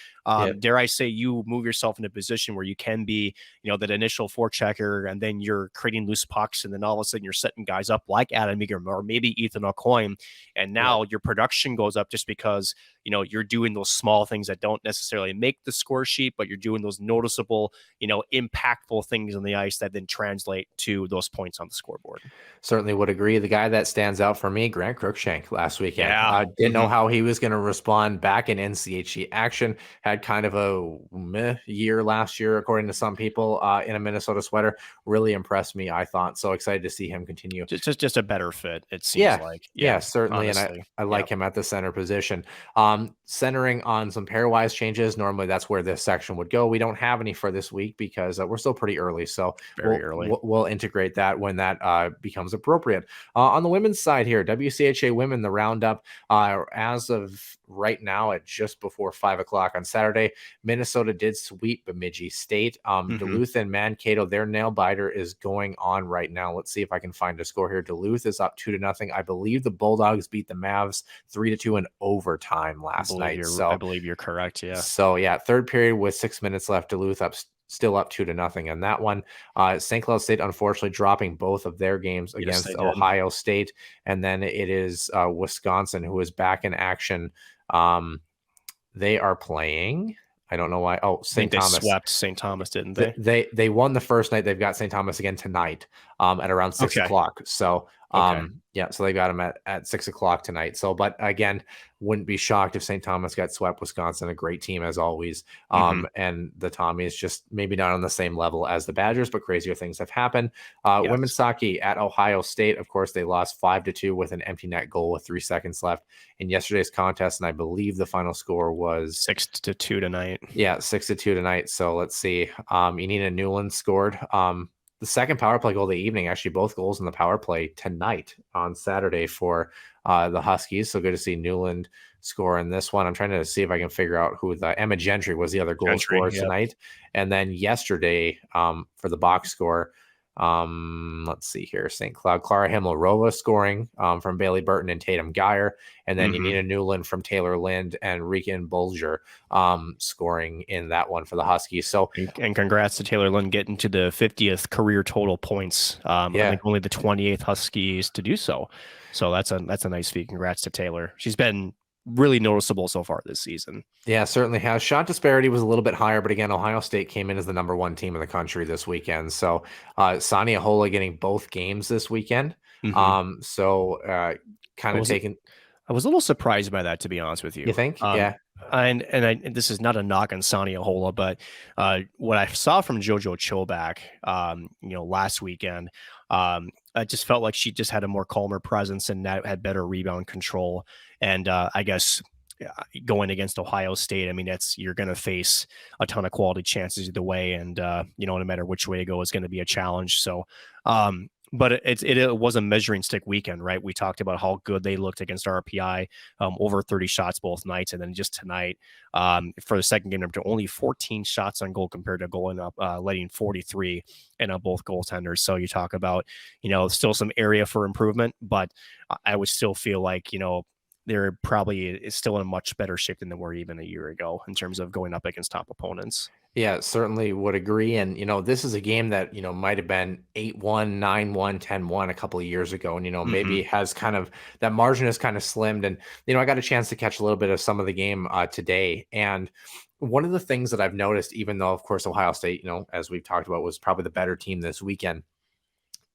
Dare I say, you move yourself in a position where you can be, that initial forechecker, and then you're creating loose pucks, and then all of a sudden you're setting guys up like Adam Ingram or maybe Ethan O'Coin. And now your production goes up just because, you're doing those small things that don't necessarily make the score sheet, but you're doing those noticeable, impactful things on the ice that then translate to those points on the scoreboard. Certainly would agree. The guy that stands out for me, Grant Cruikshank last weekend. Didn't know how he was going to respond back in NCHC action. Had kind of a meh year last year, according to some people, in a Minnesota sweater. Really impressed me, I thought. So excited to see him continue. Just a better fit, it seems like. Yeah, certainly. Honestly. And I like him at the center position. Centering on some pairwise changes. Normally that's where this section would go. We don't have any for this week because we're still pretty early. So we'll integrate that when that becomes appropriate. On the women's side here, WCHA women, the roundup as of right now at just before 5:00 on Saturday, Minnesota did sweep Bemidji State. Duluth and Mankato, their nail biter is going on right now. Let's see if I can find a score here. Duluth is up 2-0. I believe the Bulldogs beat the Mavs 3-2 in overtime last night. I believe you're correct. Yeah. So third period with 6 minutes left, Duluth still up 2-0 in that one. St. Cloud State, unfortunately, dropping both of their games against Ohio State. And then it is Wisconsin, who is back in action. They are playing. I don't know why. Oh, St. Thomas. They swept St. Thomas, didn't they? They won the first night. They've got St. Thomas again tonight at around 6:00. So so they got them at 6:00 tonight. So, but again, wouldn't be shocked if St. Thomas got swept. Wisconsin, a great team as always. And the Tommies just maybe not on the same level as the Badgers, but crazier things have happened. Women's hockey at Ohio State, of course, they lost 5-2 with an empty net goal with 3 seconds left in yesterday's contest. And I believe the final score was 6-2 tonight. Yeah, 6-2 tonight. So let's see. Enina Newland scored. The second power play goal of the evening, actually both goals in the power play tonight on Saturday for the Huskies. So good to see Newland score in this one. I'm trying to see if I can figure out who Emma Gentry was the other goal scorer tonight. And then yesterday for the box score, let's see here, St. Cloud, Clara Himmelrova scoring from Bailey Burton and Tatum Geyer, and then Yanina Newland from Taylor Lind and Rican Bulger scoring in that one for the Huskies. So and congrats to Taylor Lind getting to the 50th career total points. I think only the 28th Huskies to do so. So that's a nice feat. Congrats to Taylor. She's been really noticeable so far this season. Yeah, certainly has. Shot disparity was a little bit higher, but again, Ohio State came in as the number 1 team in the country this weekend. So Sonia Hola getting both games this weekend. So kind of taking. I was a little surprised by that, to be honest with you. You think? Yeah. And this is not a knock on Sonia Hola, but what I saw from JoJo Choback, last weekend, I just felt like she just had a more calmer presence and had better rebound control. And I guess going against Ohio State, I mean, you're going to face a ton of quality chances either way. And, no matter which way you go is going to be a challenge. So, but it was a measuring stick weekend, right? We talked about how good they looked against RPI, over 30 shots both nights. And then just tonight, for the second game, number 2, only 14 shots on goal compared to going up, letting 43 in on both goaltenders. So you talk about, still some area for improvement, but I would still feel like, they're probably still in a much better shape than they were even a year ago in terms of going up against top opponents. Yeah, certainly would agree. And, this is a game that, might have been 8-1, 9-1, 10-1 a couple of years ago. And, maybe has kind of that margin has kind of slimmed. And, I got a chance to catch a little bit of some of the game today. And one of the things that I've noticed, even though, of course, Ohio State, as we've talked about, was probably the better team this weekend,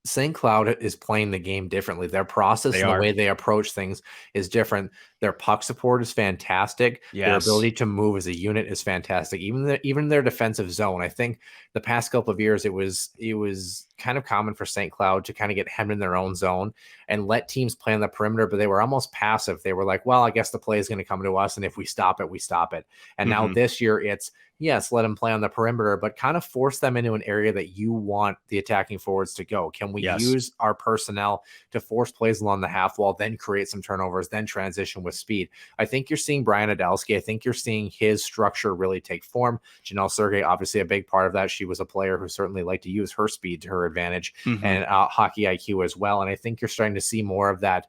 St. Cloud is playing the game differently. Their process and the way they approach things is different. Their puck support is fantastic. Yes. Their ability to move as a unit is fantastic. Even their defensive zone. I think the past couple of years, it was kind of common for St. Cloud to kind of get hemmed in their own zone and let teams play on the perimeter, but they were almost passive. They were like, well, I guess the play is going to come to us, and if we stop it, we stop it. And now this year, it's yes, let them play on the perimeter, but kind of force them into an area that you want the attacking forwards to go. Can we Yes. use our personnel to force plays along the half wall, then create some turnovers, then transition with speed? I think you're seeing Brian Adelsky. I think you're seeing his structure really take form. Janelle Sergey, obviously a big part of that. She was a player who certainly liked to use her speed to her advantage and hockey IQ as well. And I think you're starting to see more of that.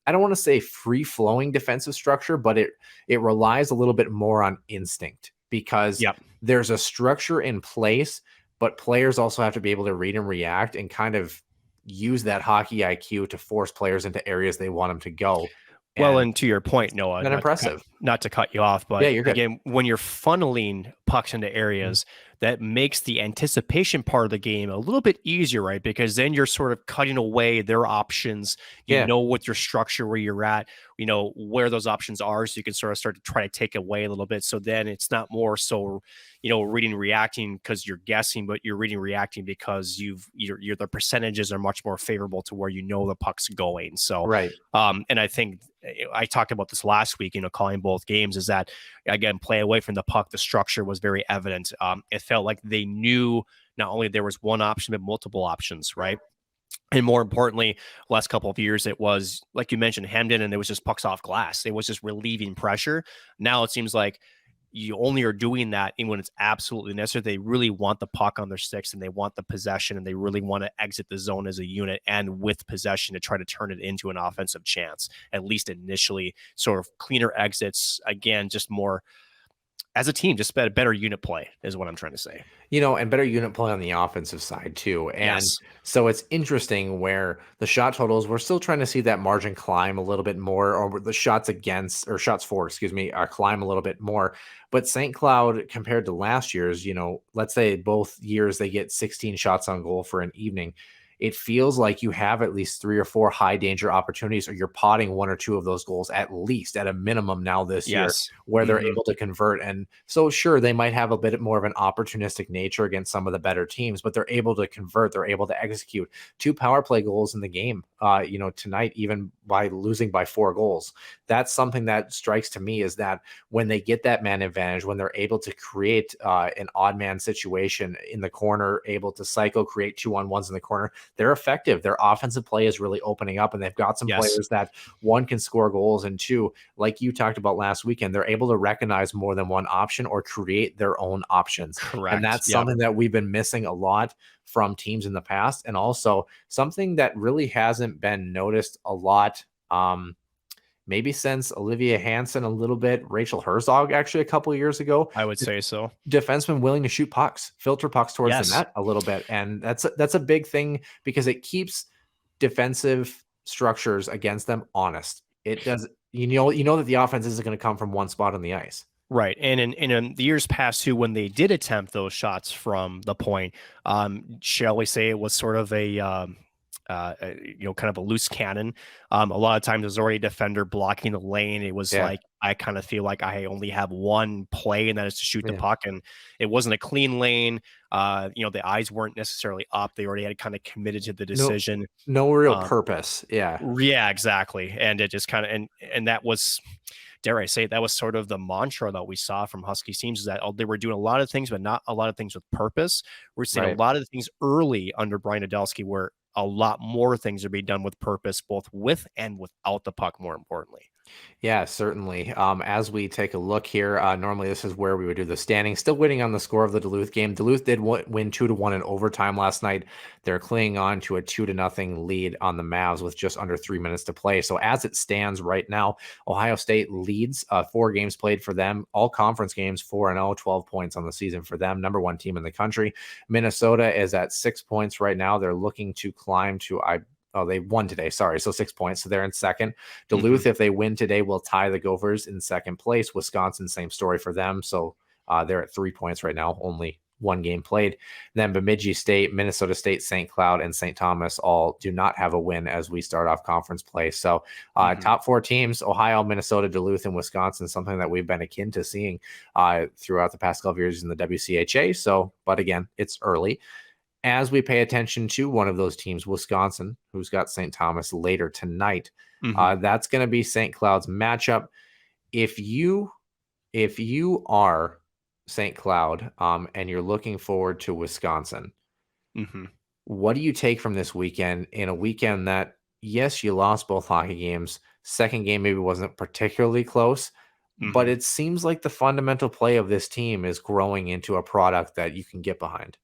I don't want to say free-flowing defensive structure, but it relies a little bit more on instinct, because there's a structure in place, but players also have to be able to read and react and kind of use that hockey IQ to force players into areas they want them to go. Well, and to your point, Noah, not to cut you off, but again, when you're funneling pucks into areas, that makes the anticipation part of the game a little bit easier, right? Because then you're sort of cutting away their options. You know what your structure, where you're at, you know where those options are, so you can sort of start to try to take away a little bit. So then it's not more so, reading, reacting because you're guessing, but you're reading, reacting because the percentages are much more favorable to where the puck's going. So and I think I talked about this last week, calling both games, is that, again, play away from the puck, the structure was very evident. It felt like they knew not only there was one option, but multiple options, right? And more importantly, last couple of years, it was, like you mentioned, Hamden, and it was just pucks off glass. It was just relieving pressure. Now it seems like you only are doing that when it's absolutely necessary. They really want the puck on their sticks, and they want the possession, and they really want to exit the zone as a unit and with possession to try to turn it into an offensive chance, at least initially. Sort of cleaner exits, again, just more as a team, just better unit play is what I'm trying to say. And better unit play on the offensive side too. And so it's interesting where the shot totals, we're still trying to see that margin climb a little bit more, or the shots for, climb a little bit more. But St. Cloud, compared to last year's, let's say both years they get 16 shots on goal for an evening. It feels like you have at least 3 or 4 high danger opportunities, or you're potting 1 or 2 of those goals at least, at a minimum now this year, where they're able to convert. And so sure, they might have a bit more of an opportunistic nature against some of the better teams, but they're able to convert, they're able to execute 2 power play goals in the game, tonight, even by losing by 4 goals. That's something that strikes to me, is that when they get that man advantage, when they're able to create an odd man situation in the corner, able to cycle, create 2-on-1s in the corner, they're effective. Their offensive play is really opening up, and they've got some players that, 1, can score goals, and 2, like you talked about last weekend, they're able to recognize more than one option or create their own options. Correct. And that's something that we've been missing a lot from teams in the past, and also something that really hasn't been noticed a lot, maybe since Olivia Hansen a little bit, Rachel Herzog actually a couple of years ago. I would say so. Defensemen willing to shoot pucks, filter pucks towards the net a little bit. And that's a big thing, because it keeps defensive structures against them honest. It does, that the offense isn't going to come from one spot on the ice. Right. And in the years past too, when they did attempt those shots from the point, shall we say it was sort of a kind of a loose cannon. A lot of times there's already a defender blocking the lane. It was like, I kind of feel like I only have one play, and that is to shoot the puck. And it wasn't a clean lane. The eyes weren't necessarily up. They already had kind of committed to the decision. No real purpose. Yeah. Yeah, exactly. And it just kind of, and that was, dare I say, that was sort of the mantra that we saw from Huskies teams, is that they were doing a lot of things, but not a lot of things with purpose. We're seeing a lot of things early under Brian Adelsky, where a lot more things are being done with purpose, both with and without the puck, more importantly. Yeah, certainly. As we take a look here, normally this is where we would do the standings. Still waiting on the score of the Duluth game. Duluth did win 2-1 in overtime last night. They're clinging on to a 2-0 lead on the Mavs with just under 3 minutes to play. So as it stands right now, Ohio State leads 4 games played for them, all conference games, 4-0, 12 points on the season for them. Number 1 team in the country. Minnesota is at 6 points right now. They're looking to climb to, they won today. Sorry. So 6 points. So they're in second. Duluth, if they win today, will tie the Gophers in second place. Wisconsin, same story for them. So they're at 3 points right now. Only 1 game played. Then Bemidji State, Minnesota State, St. Cloud, and St. Thomas all do not have a win as we start off conference play. So top 4 teams, Ohio, Minnesota, Duluth, and Wisconsin, something that we've been akin to seeing throughout the past 12 years in the WCHA. So, but again, it's early. As we pay attention to one of those teams, Wisconsin, who's got St. Thomas later tonight, that's going to be St. Cloud's matchup. If you are St. Cloud, and you're looking forward to Wisconsin. Mm-hmm. What do you take from this weekend in a weekend that, yes, you lost both hockey games. Second game maybe wasn't particularly close, but Mm-hmm. it seems like the fundamental play of this team is growing into a product that you can get behind.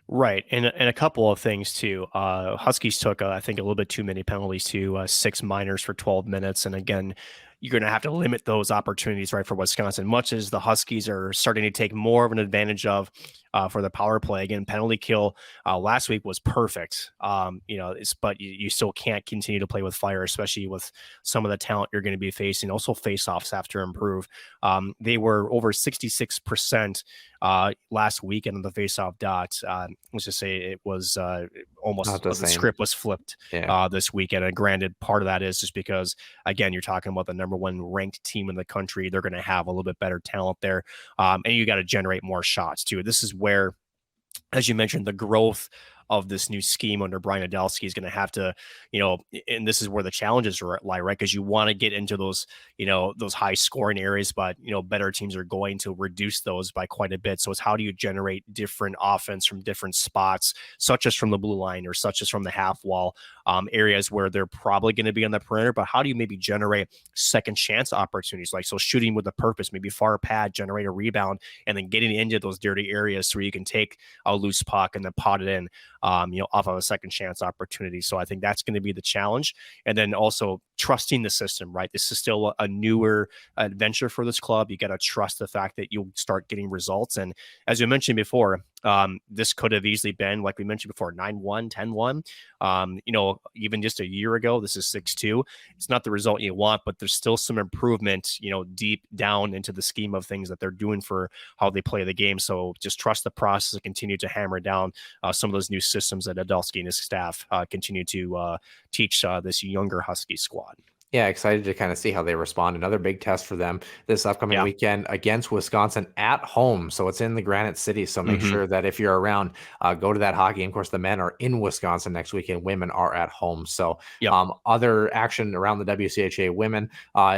Right, and a couple of things too. Huskies took, I think, a little bit too many penalties too. 6 minors for 12 minutes, and again, you're going to have to limit those opportunities, right, for Wisconsin. Much as the Huskies are starting to take more of an advantage of for the power play. Again, penalty kill last week was perfect. But you still can't continue to play with fire, especially with some of the talent you're going to be facing. Also, faceoffs have to improve. They were over 66%. Last weekend on the faceoff dot. Let's just say it was almost The script was flipped this weekend. And granted, part of that is just because, again, you're talking about the number one ranked team in the country. They're going to have a little bit better talent there. And you got to generate more shots too. This is where, as you mentioned, the growth of this new scheme under Brian Adelsky is going to have to, and this is where the challenges lie, right? Because you want to get into those, those high scoring areas, but, better teams are going to reduce those by quite a bit. So it's how do you generate different offense from different spots, such as from the blue line or such as from the half wall, areas where they're probably going to be on the perimeter, but how do you maybe generate second chance opportunities? Like, so shooting with a purpose, maybe far pad, generate a rebound, and then getting into those dirty areas where you can take a loose puck and then pot it in, off of a second chance opportunity. So I think that's going to be the challenge. And then also trusting the system, right? This is still a newer adventure for this club. You got to trust the fact that you'll start getting results. And as you mentioned before, this could have easily been, like we mentioned before, 9-1, 10-1. Even just a year ago, this is 6-2. It's not the result you want, but there's still some improvement, deep down into the scheme of things that they're doing for how they play the game. So just trust the process and continue to hammer down some of those new systems that Adelsky and his staff continue to teach this younger Husky squad. Yeah, excited to kind of see how they respond. Another big test for them this upcoming weekend against Wisconsin at home. So it's in the Granite City. So make sure that if you're around, go to that hockey game. Of course, the men are in Wisconsin next weekend. Women are at home. So other action around the WCHA women,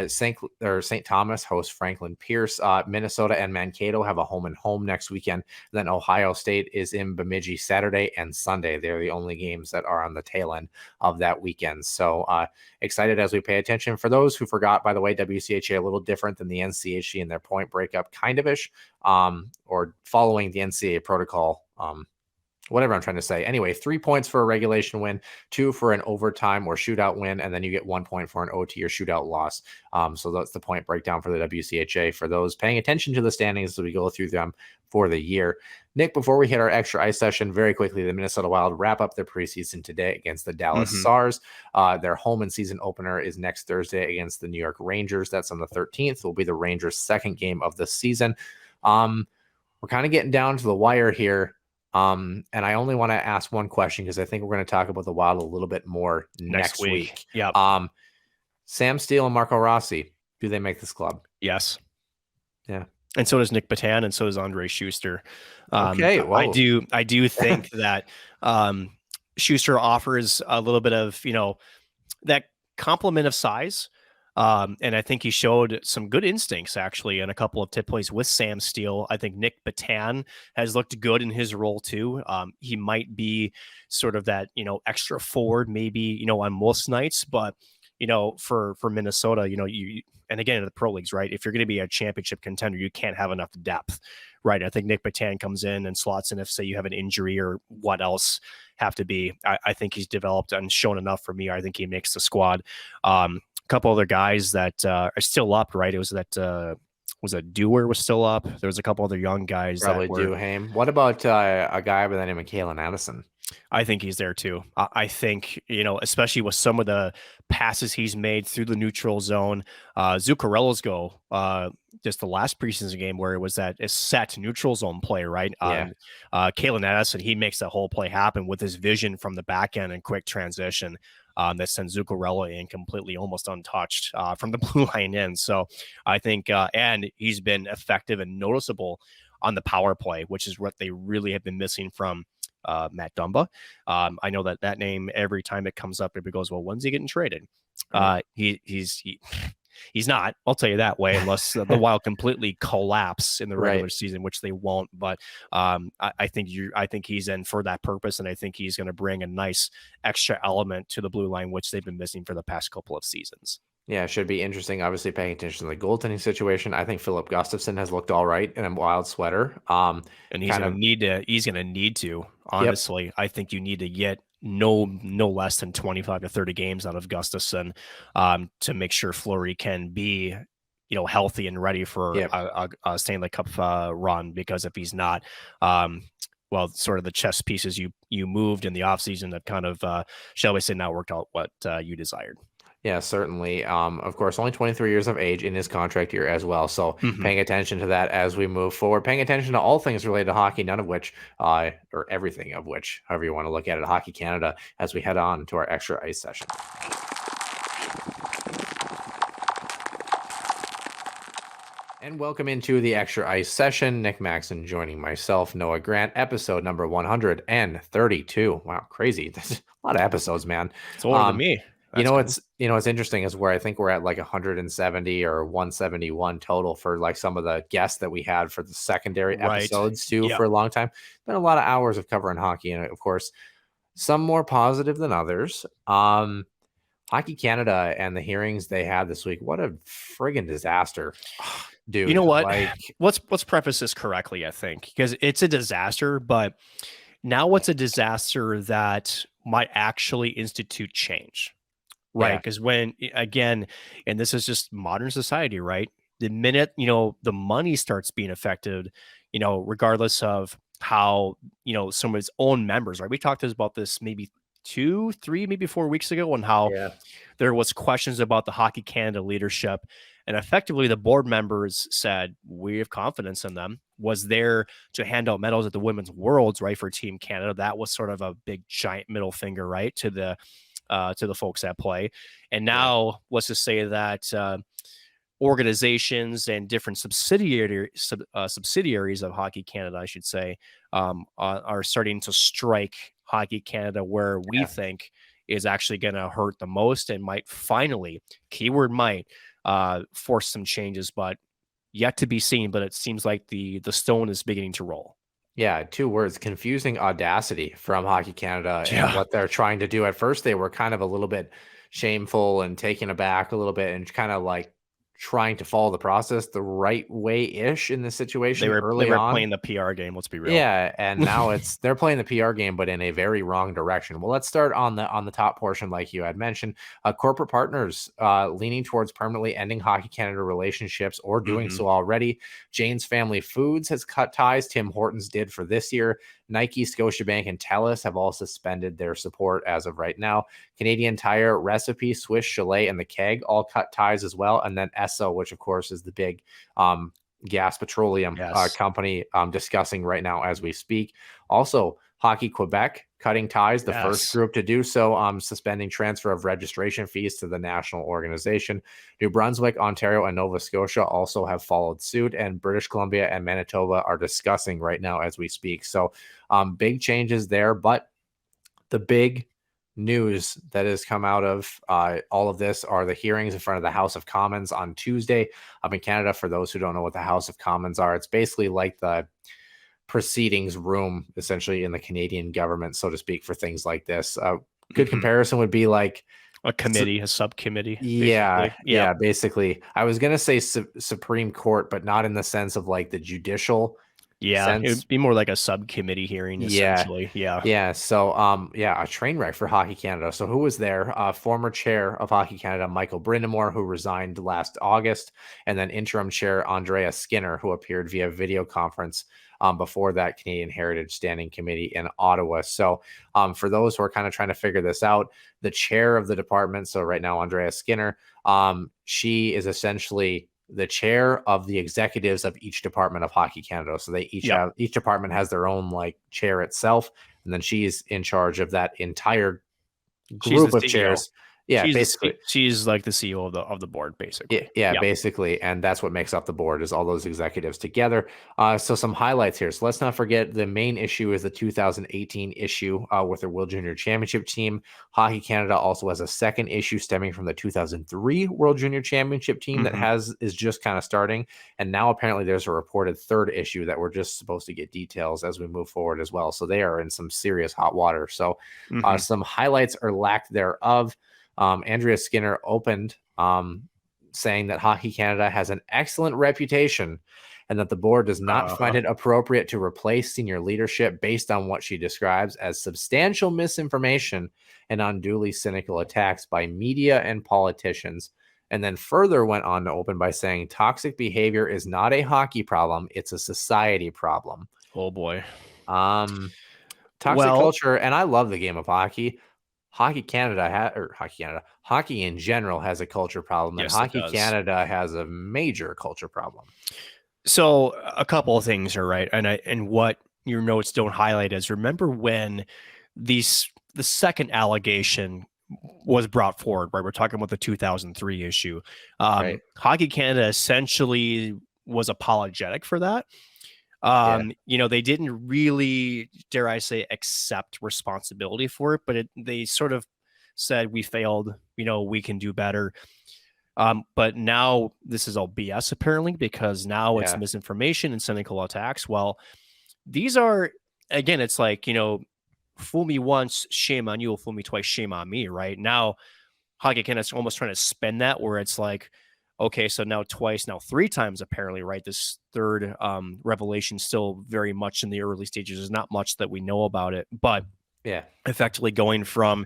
St. Thomas hosts Franklin Pierce. Minnesota and Mankato have a home and home next weekend. Then Ohio State is in Bemidji Saturday and Sunday. They're the only games that are on the tail end of that weekend. So excited as we pay attention. For those who forgot, by the way, WCHA a little different than the NCHC in their point breakup, kind of ish, or following the NCAA protocol, whatever I'm trying to say. Anyway, 3 points for a regulation win, 2 for an overtime or shootout win, and then you get 1 point for an OT or shootout loss. So that's the point breakdown for the WCHA for those paying attention to the standings as we go through them for the year. Nick, before we hit our extra ice session, very quickly, the Minnesota Wild wrap up their preseason today against the Dallas Stars. Their home and season opener is next Thursday against the New York Rangers. That's on the 13th. Will be the Rangers' second game of the season. We're kind of getting down to the wire here. And I only want to ask one question because I think we're going to talk about the Wild a little bit more next week. Yeah. Sam Steele and Marco Rossi, do they make this club? Yes. Yeah. And so does Nick Patan, and so does Andre Schuster. Okay, I do think that Schuster offers a little bit of that complement of size, and I think he showed some good instincts actually in a couple of tip plays with Sam Steele. I think Nick Patan has looked good in his role too. He might be sort of that extra forward maybe on most nights, but for Minnesota, and again in the pro leagues, right? If you're going to be a championship contender, you can't have enough depth, right? I think Nick Patan comes in and slots in if, say, you have an injury or what else have to be. I think he's developed and shown enough for me. I think he makes the squad. A couple other guys that are still up, right? It was that was a Dewar was still up. There was a couple other young guys. Probably Duhaime. What about a guy by the name of Kalen Addison? I think he's there too. I think, especially with some of the passes he's made through the neutral zone, Zuccarello's goal, just the last preseason game where it was that a set neutral zone play, right? Kalen Addison, he makes that whole play happen with his vision from the back end and quick transition. That sends Zuccarello in completely almost untouched from the blue line in. So I think, and he's been effective and noticeable on the power play, which is what they really have been missing from Matt Dumba. I know that name every time it comes up, it goes, well, when's he getting traded? He He's not. I'll tell you that way, unless the Wild completely collapse in the regular season, which they won't. But I think he's in for that purpose, and I think he's going to bring a nice extra element to the blue line, which they've been missing for the past couple of seasons. Yeah, it should be interesting. Obviously, paying attention to the goaltending situation. I think Philip Gustafson has looked all right in a Wild sweater. And he's going to need to. He's going to need to. Honestly, yep. I think you need to get no less than 25 to 30 games out of Gustafson to make sure Fleury can be, healthy and ready for a Stanley Cup run. Because if he's not, sort of the chess pieces you moved in the offseason that kind of, shall we say, not worked out what you desired. Yeah, certainly. Of course, only 23 years of age in his contract year as well. So paying attention to that as we move forward, paying attention to all things related to hockey, none of which, or everything of which, however you want to look at it, Hockey Canada, as we head on to our extra ice session. And welcome into the extra ice session. Nick Maxon joining myself, Noah Grant, episode number 132. Wow, crazy. That's a lot of episodes, man. It's older than me. That's what's interesting is where I think we're at like 170 or 171 total for like some of the guests that we had for the secondary episodes too for a long time. Been a lot of hours of covering hockey, and of course, some more positive than others. Hockey Canada and the hearings they had this week. What a friggin' disaster, dude. You know what? Let's preface this correctly, I think, because it's a disaster, but now it's a disaster that might actually institute change. Right. Because when, again, and this is just modern society, right? The minute, the money starts being affected, regardless of how, some of its own members, right? We talked about this maybe 2, 3, maybe 4 weeks ago on how there was questions about the Hockey Canada leadership. And effectively, the board members said, we have confidence in them, was there to hand out medals at the Women's Worlds, right, for Team Canada. That was sort of a big, giant middle finger, right, to the folks at play. And now let's just say that organizations and different subsidiaries of Hockey Canada, I should say, are starting to strike Hockey Canada where we think is actually going to hurt the most and might finally, keyword might, force some changes, but yet to be seen. But it seems like the stone is beginning to roll. Yeah, 2 words, confusing audacity from Hockey Canada and what they're trying to do. At first, they were kind of a little bit shameful and taken aback a little bit and kind of like trying to follow the process the right way-ish in this situation. They were playing the PR game, let's be real. Yeah, and now they're playing the PR game, but in a very wrong direction. Well, let's start on the top portion, like you had mentioned. Corporate partners leaning towards permanently ending Hockey Canada relationships or doing so already. Jane's Family Foods has cut ties. Tim Hortons did for this year. Nike, Scotiabank, and TELUS have all suspended their support as of right now. Canadian Tire, Recipe, Swiss Chalet, and the Keg all cut ties as well. And then Esso, which of course is the big gas petroleum company discussing right now as we speak. Also, Hockey Quebec cutting ties, the first group to do so, suspending transfer of registration fees to the national organization. New Brunswick, Ontario, and Nova Scotia also have followed suit, and British Columbia and Manitoba are discussing right now as we speak. So big changes there, but the big news that has come out of all of this are the hearings in front of the House of Commons on Tuesday up in Canada. For those who don't know what the House of Commons are, it's basically like the proceedings room essentially in the Canadian government, so to speak, for things like this. Good comparison would be like a committee, a subcommittee. Yeah, basically. I was going to say Supreme Court, but not in the sense of like the judicial sense. It would be more like a subcommittee hearing, essentially. Yeah. So, a train wreck for Hockey Canada. So who was there? Former chair of Hockey Canada, Michael Brindamore, who resigned last August, and then interim chair Andrea Skinner, who appeared via video conference before that Canadian Heritage Standing Committee in Ottawa. So for those who are kind of trying to figure this out, the chair of the department, so right now Andrea Skinner, she is essentially the chair of the executives of each department of Hockey Canada. So they each department has their own like chair itself, and then she's in charge of that entire group of chairs. Yeah, basically. She's like the CEO of the board, basically. Yeah, basically, and that's what makes up the board is all those executives together. So some highlights here. So let's not forget the main issue is the 2018 issue with the World Junior Championship team. Hockey Canada also has a second issue stemming from the 2003 World Junior Championship team that is just kind of starting, and now apparently there's a reported third issue that we're just supposed to get details as we move forward as well. So they are in some serious hot water. So some highlights or lack thereof. Andrea Skinner opened saying that Hockey Canada has an excellent reputation and that the board does not find it appropriate to replace senior leadership based on what she describes as substantial misinformation and unduly cynical attacks by media and politicians. And then further went on to open by saying toxic behavior is not a hockey problem. It's a society problem. Oh boy. Toxic culture. And I love the game of hockey. Hockey in general has a culture problem, and Hockey Canada has a major culture problem. So a couple of things are right, and what your notes don't highlight is remember when the second allegation was brought forward, right? We're talking about the 2003 issue. Right. Hockey Canada essentially was apologetic for that. They didn't really, dare I say, accept responsibility for it, but they sort of said we failed, we can do better. But now this is all BS apparently, because now it's misinformation and cynical attacks. Well, these are, again, it's like, fool me once, shame on you, fool me twice, shame on me, right? Now, Hockey Canada's almost trying to spin that where it's like, okay, so now twice, now three times apparently, right? This third revelation still very much in the early stages. There's not much that we know about it, but effectively going from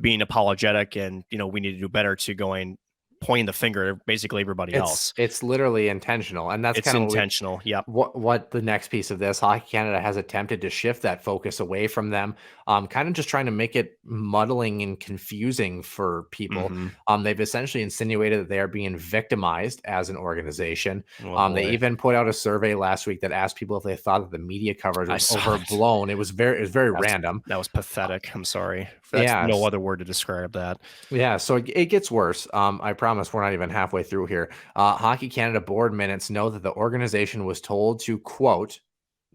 being apologetic and, we need to do better to pointing the finger at basically everybody else. It's literally intentional, and that's kind of intentional. Yeah. What the next piece of this, Hockey Canada has attempted to shift that focus away from them, kind of just trying to make it muddling and confusing for people. They've essentially insinuated that they are being victimized as an organization. They even put out a survey last week that asked people if they thought that the media coverage was overblown. It was very random. That was pathetic. I'm sorry. That's no other word to describe that. Yeah. So it gets worse. I promise we're not even halfway through here. Hockey Canada board minutes know that the organization was told to, quote,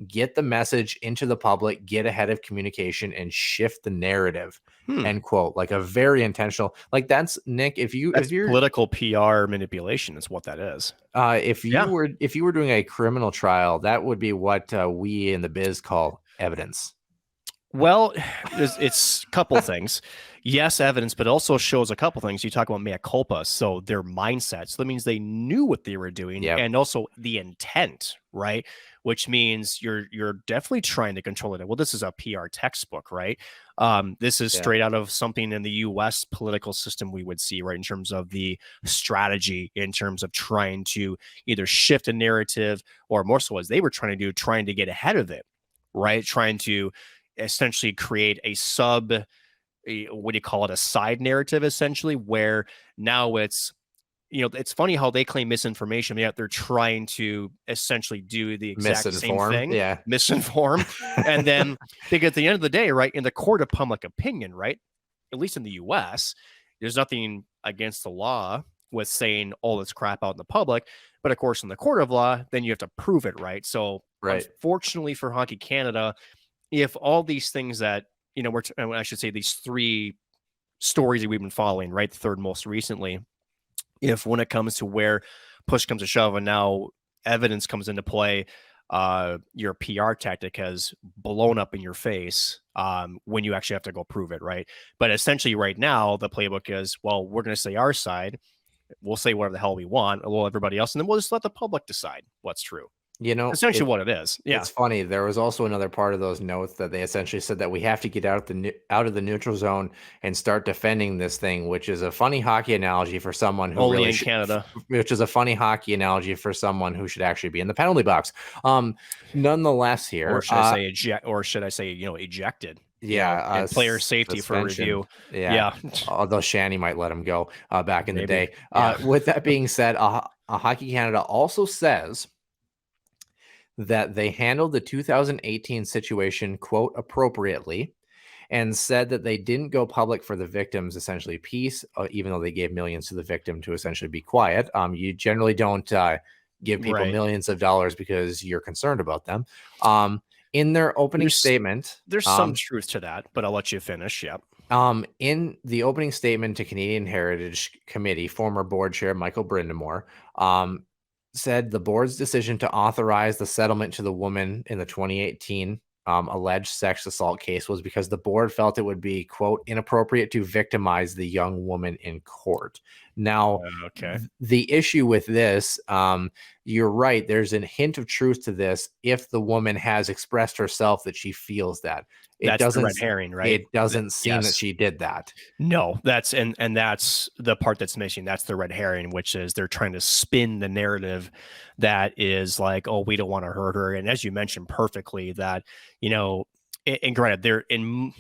get the message into the public, get ahead of communication, and shift the narrative, end quote. Like a very intentional, like that's Nick. If you're political PR manipulation is what that is. If you were doing a criminal trial, that would be what we in the biz call evidence. Well, it's a couple things. Yes, evidence, but it also shows a couple things. You talk about mea culpa, so their mindset. So that means they knew what they were doing, and also the intent, right? Which means you're definitely trying to control it. Well, this is a PR textbook, right? This is straight out of something in the U.S. political system we would see, right? In terms of the strategy, in terms of trying to either shift a narrative, or more so as they were trying to get ahead of it, right? Trying to essentially create a side narrative, essentially, where now it's funny how they claim misinformation, yet they're trying to essentially do the exact same thing, misinform. And then because at the end of the day, right, in the court of public opinion, right, at least in the US, there's nothing against the law with saying all this crap out in the public, but of course in the court of law, then you have to prove it, right? So unfortunately for Hockey Canada, if all these things that, I should say these three stories that we've been following, right, the third most recently, if when it comes to where push comes to shove and now evidence comes into play, your PR tactic has blown up in your face when you actually have to go prove it, right? But essentially right now, the playbook is, well, we're going to say our side. We'll say whatever the hell we want, well, everybody else, and then we'll just let the public decide what's true. Essentially what it is. Yeah, it's funny. There was also another part of those notes that they essentially said that we have to get out of the neutral zone and start defending this thing, which is a funny hockey analogy for someone who only in Canada. Which is a funny hockey analogy for someone who should actually be in the penalty box. Nonetheless, here, or should I say, ejected? Yeah, and player safety suspension. For review. Yeah. Although Shanny might let him go back in the day. With that being said, Hockey Canada also says that they handled the 2018 situation, quote, appropriately, and said that they didn't go public for the victim's essentially peace, even though they gave millions to the victim to essentially be quiet. You generally don't give people millions of dollars because you're concerned about them. In their opening statement, there's some truth to that, but I'll let you finish. Yep. In the opening statement to Canadian Heritage Committee, former board chair Michael Brindamore said the board's decision to authorize the settlement to the woman in the 2018 alleged sex assault case was because the board felt it would be, quote, inappropriate to victimize the young woman in court. Now, the issue with this, you're right, there's a hint of truth to this if the woman has expressed herself that she feels that. That's the red herring, right? It doesn't seem that she did that. No, that's and that's the part that's missing. That's the red herring, which is they're trying to spin the narrative that is like, oh, we don't want to hurt her. And as you mentioned perfectly, that, you know, and granted, they're in,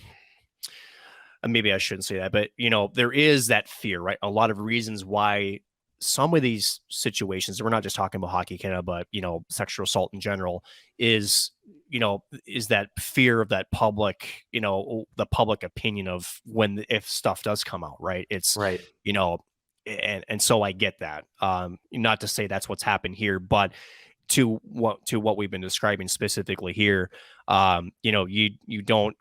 maybe I shouldn't say that, but, you know, there is that fear, right? A lot of reasons why some of these situations, we're not just talking about Hockey Canada, but, you know, sexual assault in general is, you know, is that fear of that public, you know, the public opinion of if stuff does come out, right? It's right. You know, and so I get that. Not to say that's what's happened here, but to what we've been describing specifically here, you know, you don't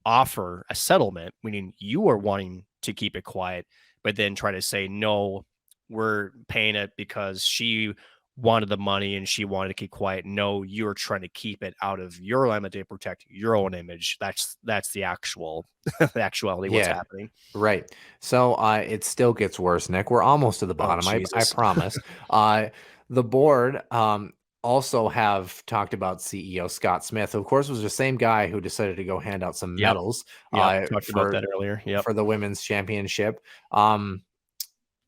offer a settlement, meaning you are wanting to keep it quiet, but then try to say, no, we're paying it because she wanted the money and she wanted to keep quiet. No, you're trying to keep it out of your limit to protect your own image. That's the actual the actuality what's happening. Right. So it still gets worse, Nick. We're almost to the bottom. I promise. The board also have talked about CEO Scott Smith, who of course was the same guy who decided to go hand out some medals. Talked about that earlier. For the women's championship.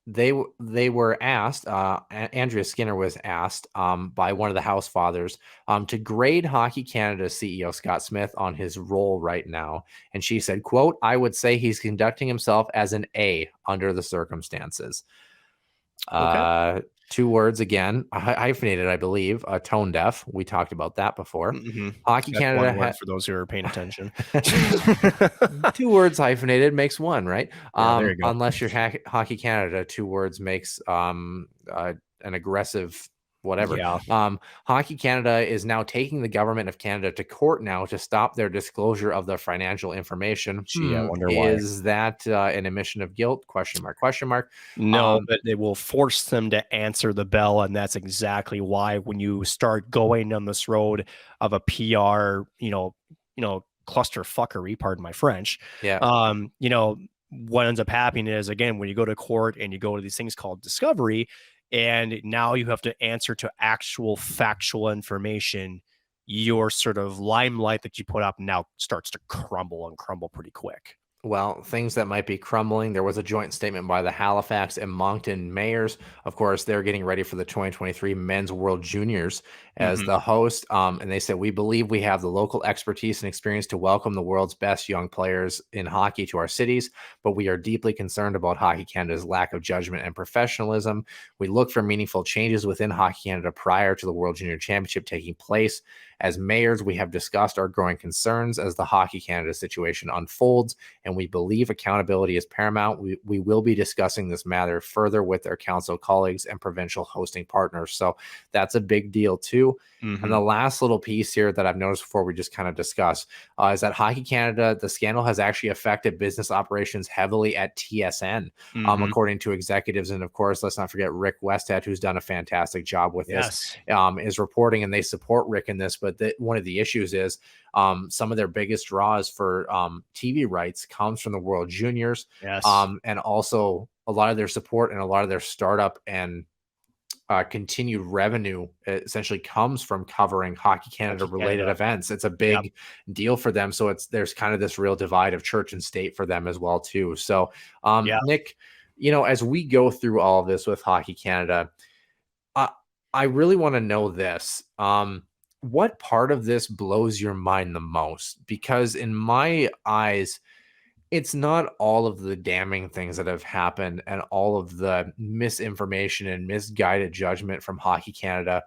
They were asked, Andrea Skinner was asked by one of the House Fathers to grade Hockey Canada CEO Scott Smith on his role right now. And she said, quote, I would say he's conducting himself as an A under the circumstances. Okay. 2 words again, hyphenated, I believe, tone deaf. We talked about that before. Mm-hmm. Hockey That's Canada, one word for those who are paying attention. 2 words hyphenated makes 1, right? There you go. Unless you're Hockey Canada, 2 words makes an aggressive whatever. Hockey Canada is now taking the government of Canada to court now to stop their disclosure of the financial information. Gee, I wonder why. Is that an admission of guilt? Question mark. No, but they will force them to answer the bell, and that's exactly why when you start going down this road of a PR, you know, cluster fuckery, pardon my French. Yeah. You know, what ends up happening is, again, when you go to court and you go to these things called discovery, and now you have to answer to actual factual information, your sort of limelight that you put up now starts to crumble pretty quick. Well, things that might be crumbling. There was a joint statement by the Halifax and Moncton mayors. Of course, they're getting ready for the 2023 Men's World Juniors as the host. And they said, we believe we have the local expertise and experience to welcome the world's best young players in hockey to our cities, but we are deeply concerned about Hockey Canada's lack of judgment and professionalism. We look for meaningful changes within Hockey Canada prior to the World Junior Championship taking place. As mayors, we have discussed our growing concerns as the Hockey Canada situation unfolds, and we believe accountability is paramount. We will be discussing this matter further with our council colleagues and provincial hosting partners. So that's a big deal too. And the last little piece here that I've noticed before we just kind of discuss is that Hockey Canada, the scandal has actually affected business operations heavily at TSN, according to executives. And of course, let's not forget Rick Westhead, who's done a fantastic job with this, is reporting, and they support Rick in this. But one of the issues is some of their biggest draws for TV rights comes from the World Juniors. And also a lot of their support and a lot of their startup and continued revenue essentially comes from covering Hockey Canada related events. It's a big deal for them. So there's kind of this real divide of church and state for them as well too. So Nick, you know, as we go through all of this with Hockey Canada, I really want to know this. What part of this blows your mind the most? Because in my eyes, it's not all of the damning things that have happened and all of the misinformation and misguided judgment from Hockey Canada.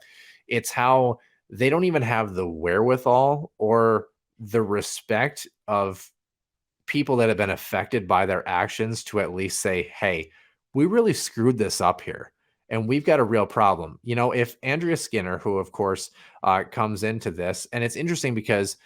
It's how they don't even have the wherewithal or the respect of people that have been affected by their actions to at least say, hey, we really screwed this up here and we've got a real problem. If Andrea Skinner, who of course comes into this, and it's interesting because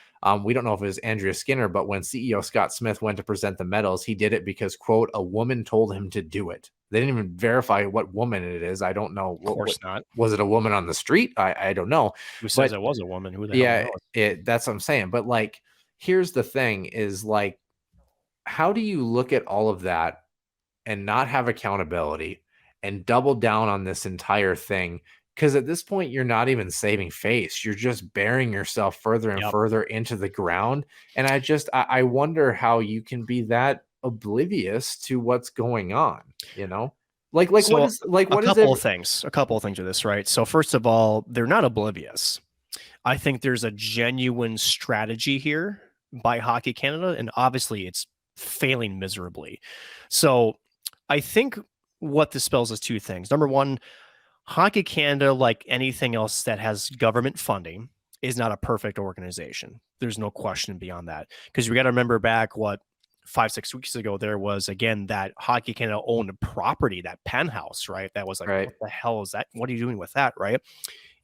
we don't know if it was Andrea Skinner, but when CEO Scott Smith went to present the medals, he did it because, quote, a woman told him to do it. They didn't even verify what woman it is. I don't know. Of course not. Was it a woman on the street? I don't know. Who says it was a woman? Who the hell knows? That's what I'm saying. But like, here's the thing is like, how do you look at all of that and not have accountability and double down on this entire thing? Because at this point, you're not even saving face. You're just burying yourself further and further into the ground. And I wonder how you can be that oblivious to what's going on, Like so what is like what a is couple it? of things. A couple of things with this, right? So first of all, they're not oblivious. I think there's a genuine strategy here by Hockey Canada, and obviously it's failing miserably. So I think what this spells is two things. Number one, Hockey Canada, like anything else that has government funding, is not a perfect organization. There's no question beyond that. Because we got to remember back 5-6 weeks ago, there was again that Hockey Canada owned property, that penthouse, right? That was like, Right. What the hell is that? What are you doing with that, right?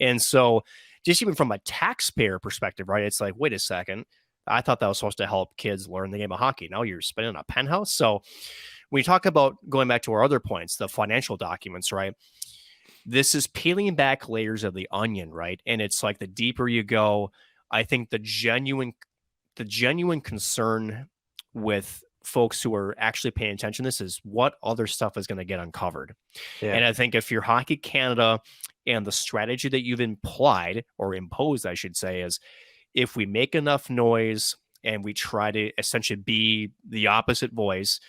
And so just even from a taxpayer perspective, right? It's like, wait a second. I thought that was supposed to help kids learn the game of hockey. Now you're spending a penthouse. So when we talk about going back to our other points, the financial documents, right? This is peeling back layers of the onion, right? And it's like the deeper you go, I think the genuine concern with folks who are actually paying attention to this is what other stuff is going to get uncovered. Yeah. And I think if you're Hockey Canada and the strategy that you've implied or imposed, I should say, is if we make enough noise and we try to essentially be the opposite voice,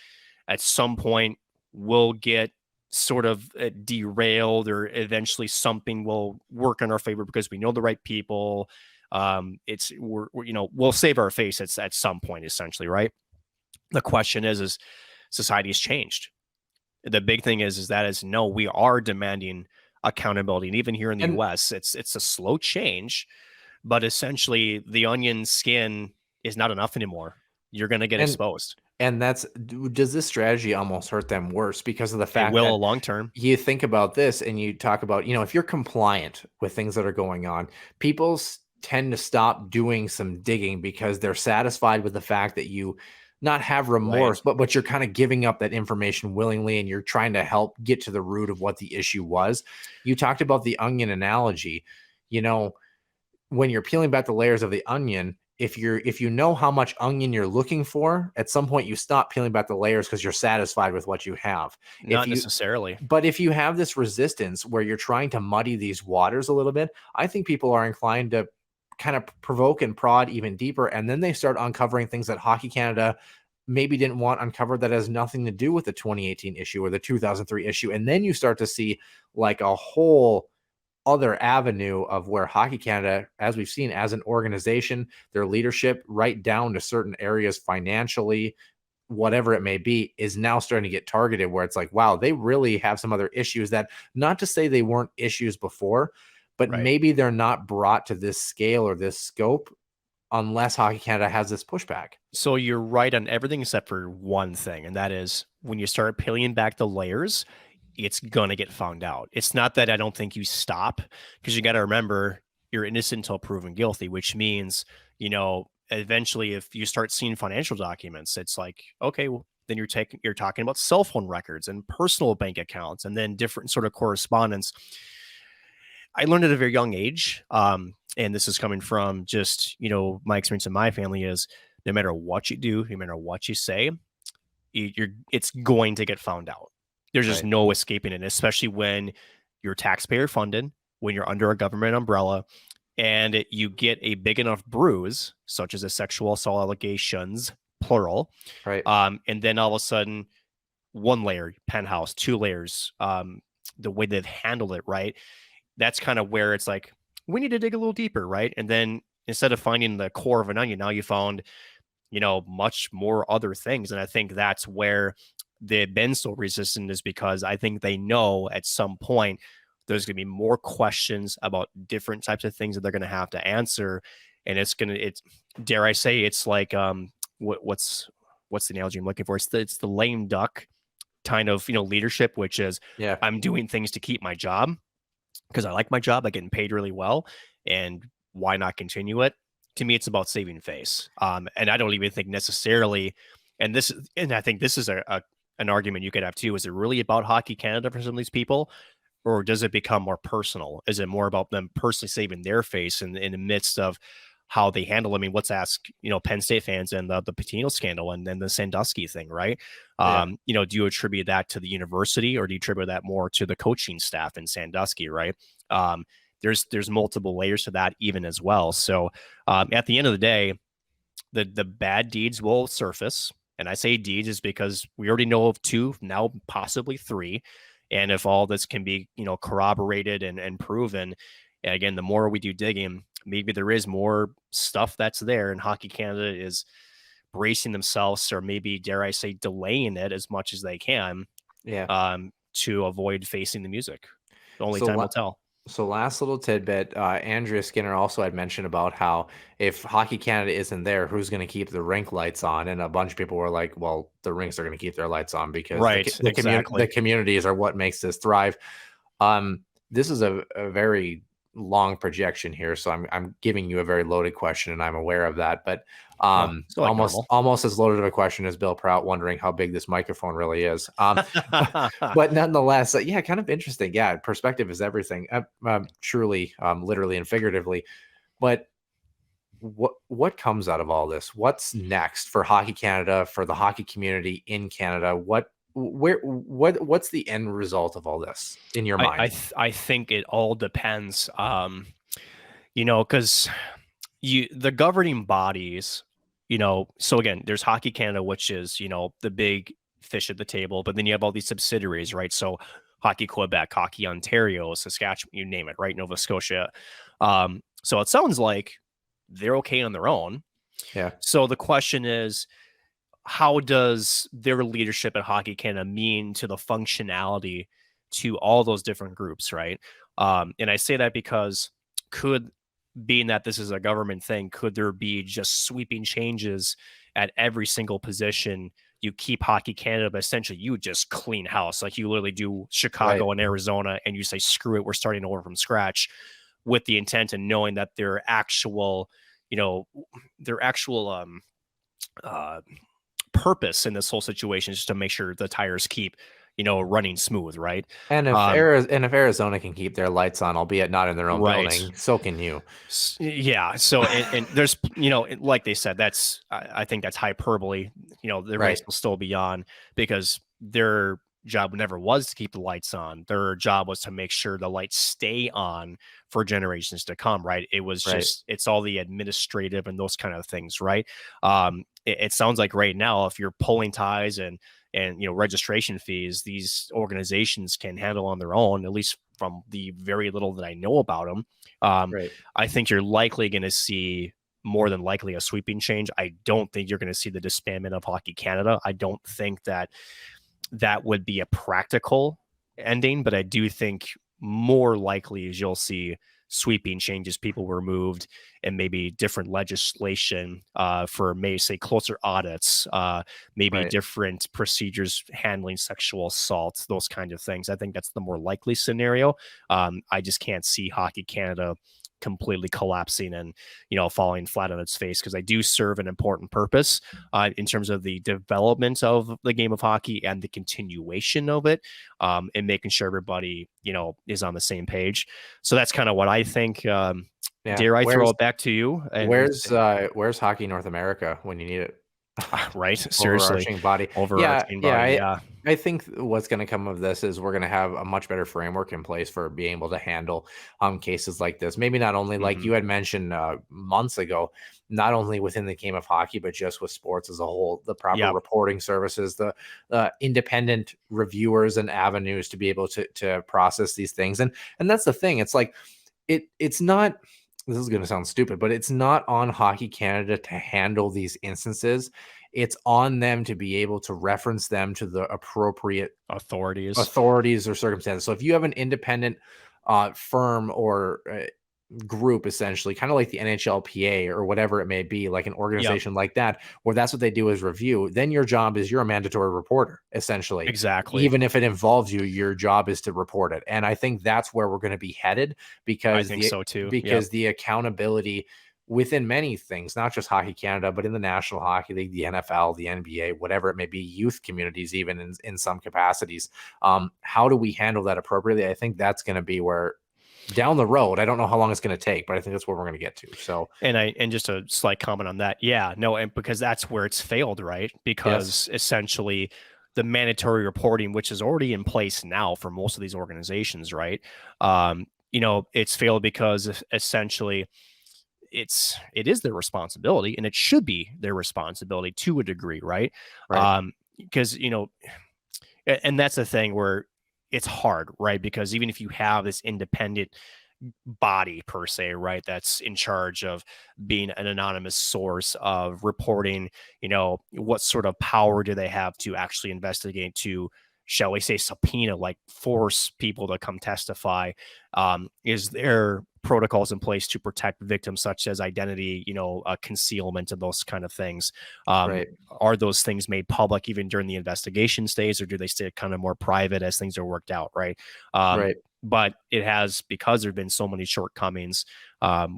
at some point we'll get sort of derailed, or eventually something will work in our favor because we know the right people. We'll save our face at some point, essentially, right? The question is society has changed. The big thing is no, we are demanding accountability. And even here in the US, it's a slow change, but essentially the onion skin is not enough anymore. You're going to get exposed. And does this strategy almost hurt them worse because of the fact that long term? You think about this and you talk about, if you're compliant with things that are going on, people tend to stop doing some digging because they're satisfied with the fact that you not have remorse, right, but you're kind of giving up that information willingly and you're trying to help get to the root of what the issue was. You talked about the onion analogy. When you're peeling back the layers of the onion, if you know how much onion you're looking for, at some point you stop peeling back the layers because you're satisfied with what you have. Not necessarily. But if you have this resistance where you're trying to muddy these waters a little bit, I think people are inclined to kind of provoke and prod even deeper. And then they start uncovering things that Hockey Canada maybe didn't want uncovered that has nothing to do with the 2018 issue or the 2003 issue. And then you start to see like a whole other avenue of where Hockey Canada, as we've seen as an organization, their leadership right down to certain areas financially, whatever it may be, is now starting to get targeted where it's like, wow, they really have some other issues that, not to say they weren't issues before, but right, maybe they're not brought to this scale or this scope unless Hockey Canada has this pushback. So you're right on everything except for one thing, and that is when you start peeling back the layers, it's going to get found out. It's not that I don't think you stop, because you got to remember you're innocent until proven guilty, which means, eventually if you start seeing financial documents, it's like, okay, well, then you're talking about cell phone records and personal bank accounts and then different sort of correspondence. I learned at a very young age, and this is coming from just, my experience in my family, is no matter what you do, no matter what you say, it's going to get found out. There's just no escaping it, especially when you're taxpayer funded, when you're under a government umbrella, and you get a big enough bruise, such as a sexual assault allegations, plural. Right. And then all of a sudden, one layer, penthouse, 2 layers, the way they've handled it, right? That's kind of where it's like, we need to dig a little deeper, right? And then instead of finding the core of an onion, now you found, much more other things. And I think that's where they've been so resistant, is because I think they know at some point there's going to be more questions about different types of things that they're going to have to answer. And it's dare I say, it's like, what's what's the analogy I'm looking for? It's the lame duck kind of, leadership, which is I'm doing things to keep my job because I like my job. I'm getting paid really well. And why not continue it? To me, it's about saving face. And I don't even think necessarily, and I think this is an argument you could have too. Is it really about Hockey Canada for some of these people? Or does it become more personal? Is it more about them personally saving their face in the midst of how they handle? I mean, let's ask, Penn State fans and the Patino scandal and then the Sandusky thing, right? Do you attribute that to the university, or do you attribute that more to the coaching staff in Sandusky, right? There's multiple layers to that even as well. So at the end of the day, the bad deeds will surface. And I say deeds is because we already know of 2, now possibly 3. And if all this can be, corroborated and proven, and again, the more we do digging, maybe there is more stuff that's there, and Hockey Canada is bracing themselves, or maybe, dare I say, delaying it as much as they can, to avoid facing the music. Only time will tell. So last little tidbit, Andrea Skinner also had mentioned about how if Hockey Canada isn't there, who's going to keep the rink lights on? And a bunch of people were like, well, the rinks are going to keep their lights on because the communities are what makes this thrive. This is a very long projection here, so I'm giving you a very loaded question, and I'm aware of that. But almost as loaded of a question as Bill Prout wondering how big this microphone really is. But nonetheless, kind of interesting. Yeah, perspective is everything. Truly, literally and figuratively. But what comes out of all this? What's next for Hockey Canada, for the hockey community in Canada? What's the end result of all this in your mind? I think it all depends. Because the governing bodies, so again, there's Hockey Canada, which is, the big fish at the table, but then you have all these subsidiaries, right? So Hockey Quebec, Hockey Ontario, Saskatchewan, you name it, right? Nova Scotia. So it sounds like they're okay on their own. Yeah. So the question is, how does their leadership at Hockey Canada mean to the functionality to all those different groups, right? And I say that because being that this is a government thing, could there be just sweeping changes at every single position? You keep Hockey Canada, but essentially you just clean house. Like you literally do Chicago and Arizona, and you say, screw it, we're starting over from scratch, with the intent and knowing that their actual purpose in this whole situation is just to make sure the tires keep running smooth, right? And if Arizona can keep their lights on, albeit not in their own building, so can you. Yeah. So and there's like they said, that's I think that's hyperbole. The race will still be on because their job never was to keep the lights on. Their job was to make sure the lights stay on for generations to come, right? It was just it's all the administrative and those kind of things, right? It sounds like right now, if you're pulling ties and registration fees, these organizations can handle on their own, at least from the very little that I know about them. I think you're likely going to see more than likely a sweeping change. I don't think you're going to see the disbandment of Hockey Canada. I don't think that would be a practical ending, but I do think more likely is you'll see sweeping changes, people removed, and maybe different legislation for say closer audits, maybe different procedures handling sexual assault, those kind of things. I think that's the more likely scenario. I just can't see Hockey Canada completely collapsing and falling flat on its face, because I do serve an important purpose in terms of the development of the game of hockey and the continuation of it, and making sure everybody is on the same page. So that's kind of what I think. Dare I throw it back to you? And where's Hockey North America when you need it? Right, seriously. Overarching body. I think what's going to come of this is we're going to have a much better framework in place for being able to handle cases like this. Maybe not only like you had mentioned months ago, not only within the game of hockey, but just with sports as a whole, the proper reporting services, the independent reviewers and avenues to be able to process these things. And that's the thing. It's like, it's not, this is going to sound stupid, but it's not on Hockey Canada to handle these instances. It's on them to be able to reference them to the appropriate authorities or circumstances. So if you have an independent firm or group, essentially, kind of like the NHLPA or whatever it may be, like an organization like that, where that's what they do is review, then your job is you're a mandatory reporter, essentially. Exactly. Even if it involves you, your job is to report it. And I think that's where we're going to be headed, because I think so too. Because the accountability within many things, not just Hockey Canada, but in the National Hockey League, the NFL, the NBA, whatever it may be, youth communities, even in some capacities. How do we handle that appropriately? I think that's going to be where down the road, I don't know how long it's going to take, but I think that's where we're going to get to. So, and just a slight comment on that. Yeah, no, and because that's where it's failed, right? Because essentially the mandatory reporting, which is already in place now for most of these organizations, right? It's failed because essentially it is their responsibility, and it should be their responsibility to a degree, right? Because, and that's the thing where it's hard, right? Because even if you have this independent body per se, right, that's in charge of being an anonymous source of reporting, what sort of power do they have to actually investigate, to, shall we say, subpoena, like force people to come testify? Is there protocols in place to protect victims, such as identity, concealment, and those kind of things? Are those things made public even during the investigation stage, or do they stay kind of more private as things are worked out? Right. But it has, because there've been so many shortcomings,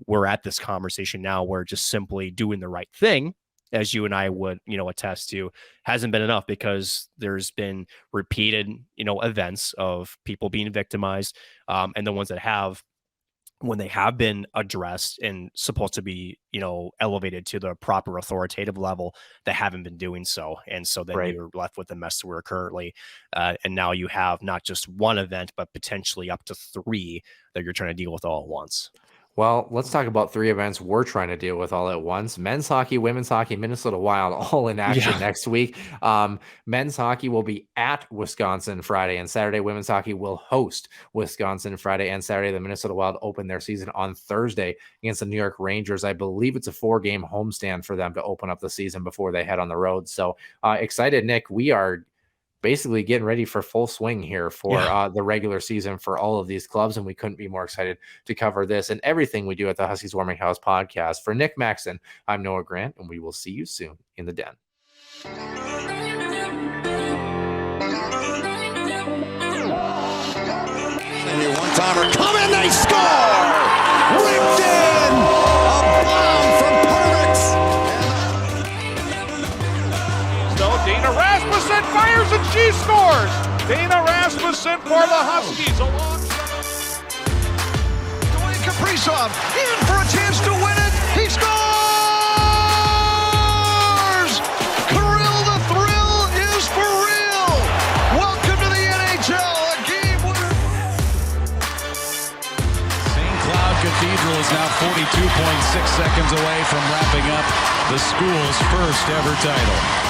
we're at this conversation now where just simply doing the right thing, as you and I would, attest to, hasn't been enough, because there's been repeated, events of people being victimized, and the ones that have, when they have been addressed and supposed to be, elevated to the proper authoritative level, that haven't been doing so. And so then you're left with the mess that we're currently, and now you have not just one event, but potentially up to 3 that you're trying to deal with all at once. Well, let's talk about 3 events we're trying to deal with all at once. Men's hockey, women's hockey, Minnesota Wild, all in action next week. Men's hockey will be at Wisconsin Friday and Saturday. Women's hockey will host Wisconsin Friday and Saturday. The Minnesota Wild open their season on Thursday against the New York Rangers. I believe it's a 4-game homestand for them to open up the season before they head on the road. So excited, Nick. We are basically getting ready for full swing here for the regular season for all of these clubs, and we couldn't be more excited to cover this and everything we do at the Huskies Warming House podcast. For Nick Maxon, I'm Noah Grant, and we will see you soon in the den. One-timer coming, they score! Ripped in! A bomb from Pervix! Dana Rasmussen fires and she scores! Dana Rasmussen for the Huskies. Dwayne Kaprizov in for a chance to win it. He scores! Kirill the Thrill is for real! Welcome to the NHL, a game winner. St. Cloud Cathedral is now 42.6 seconds away from wrapping up the school's first ever title.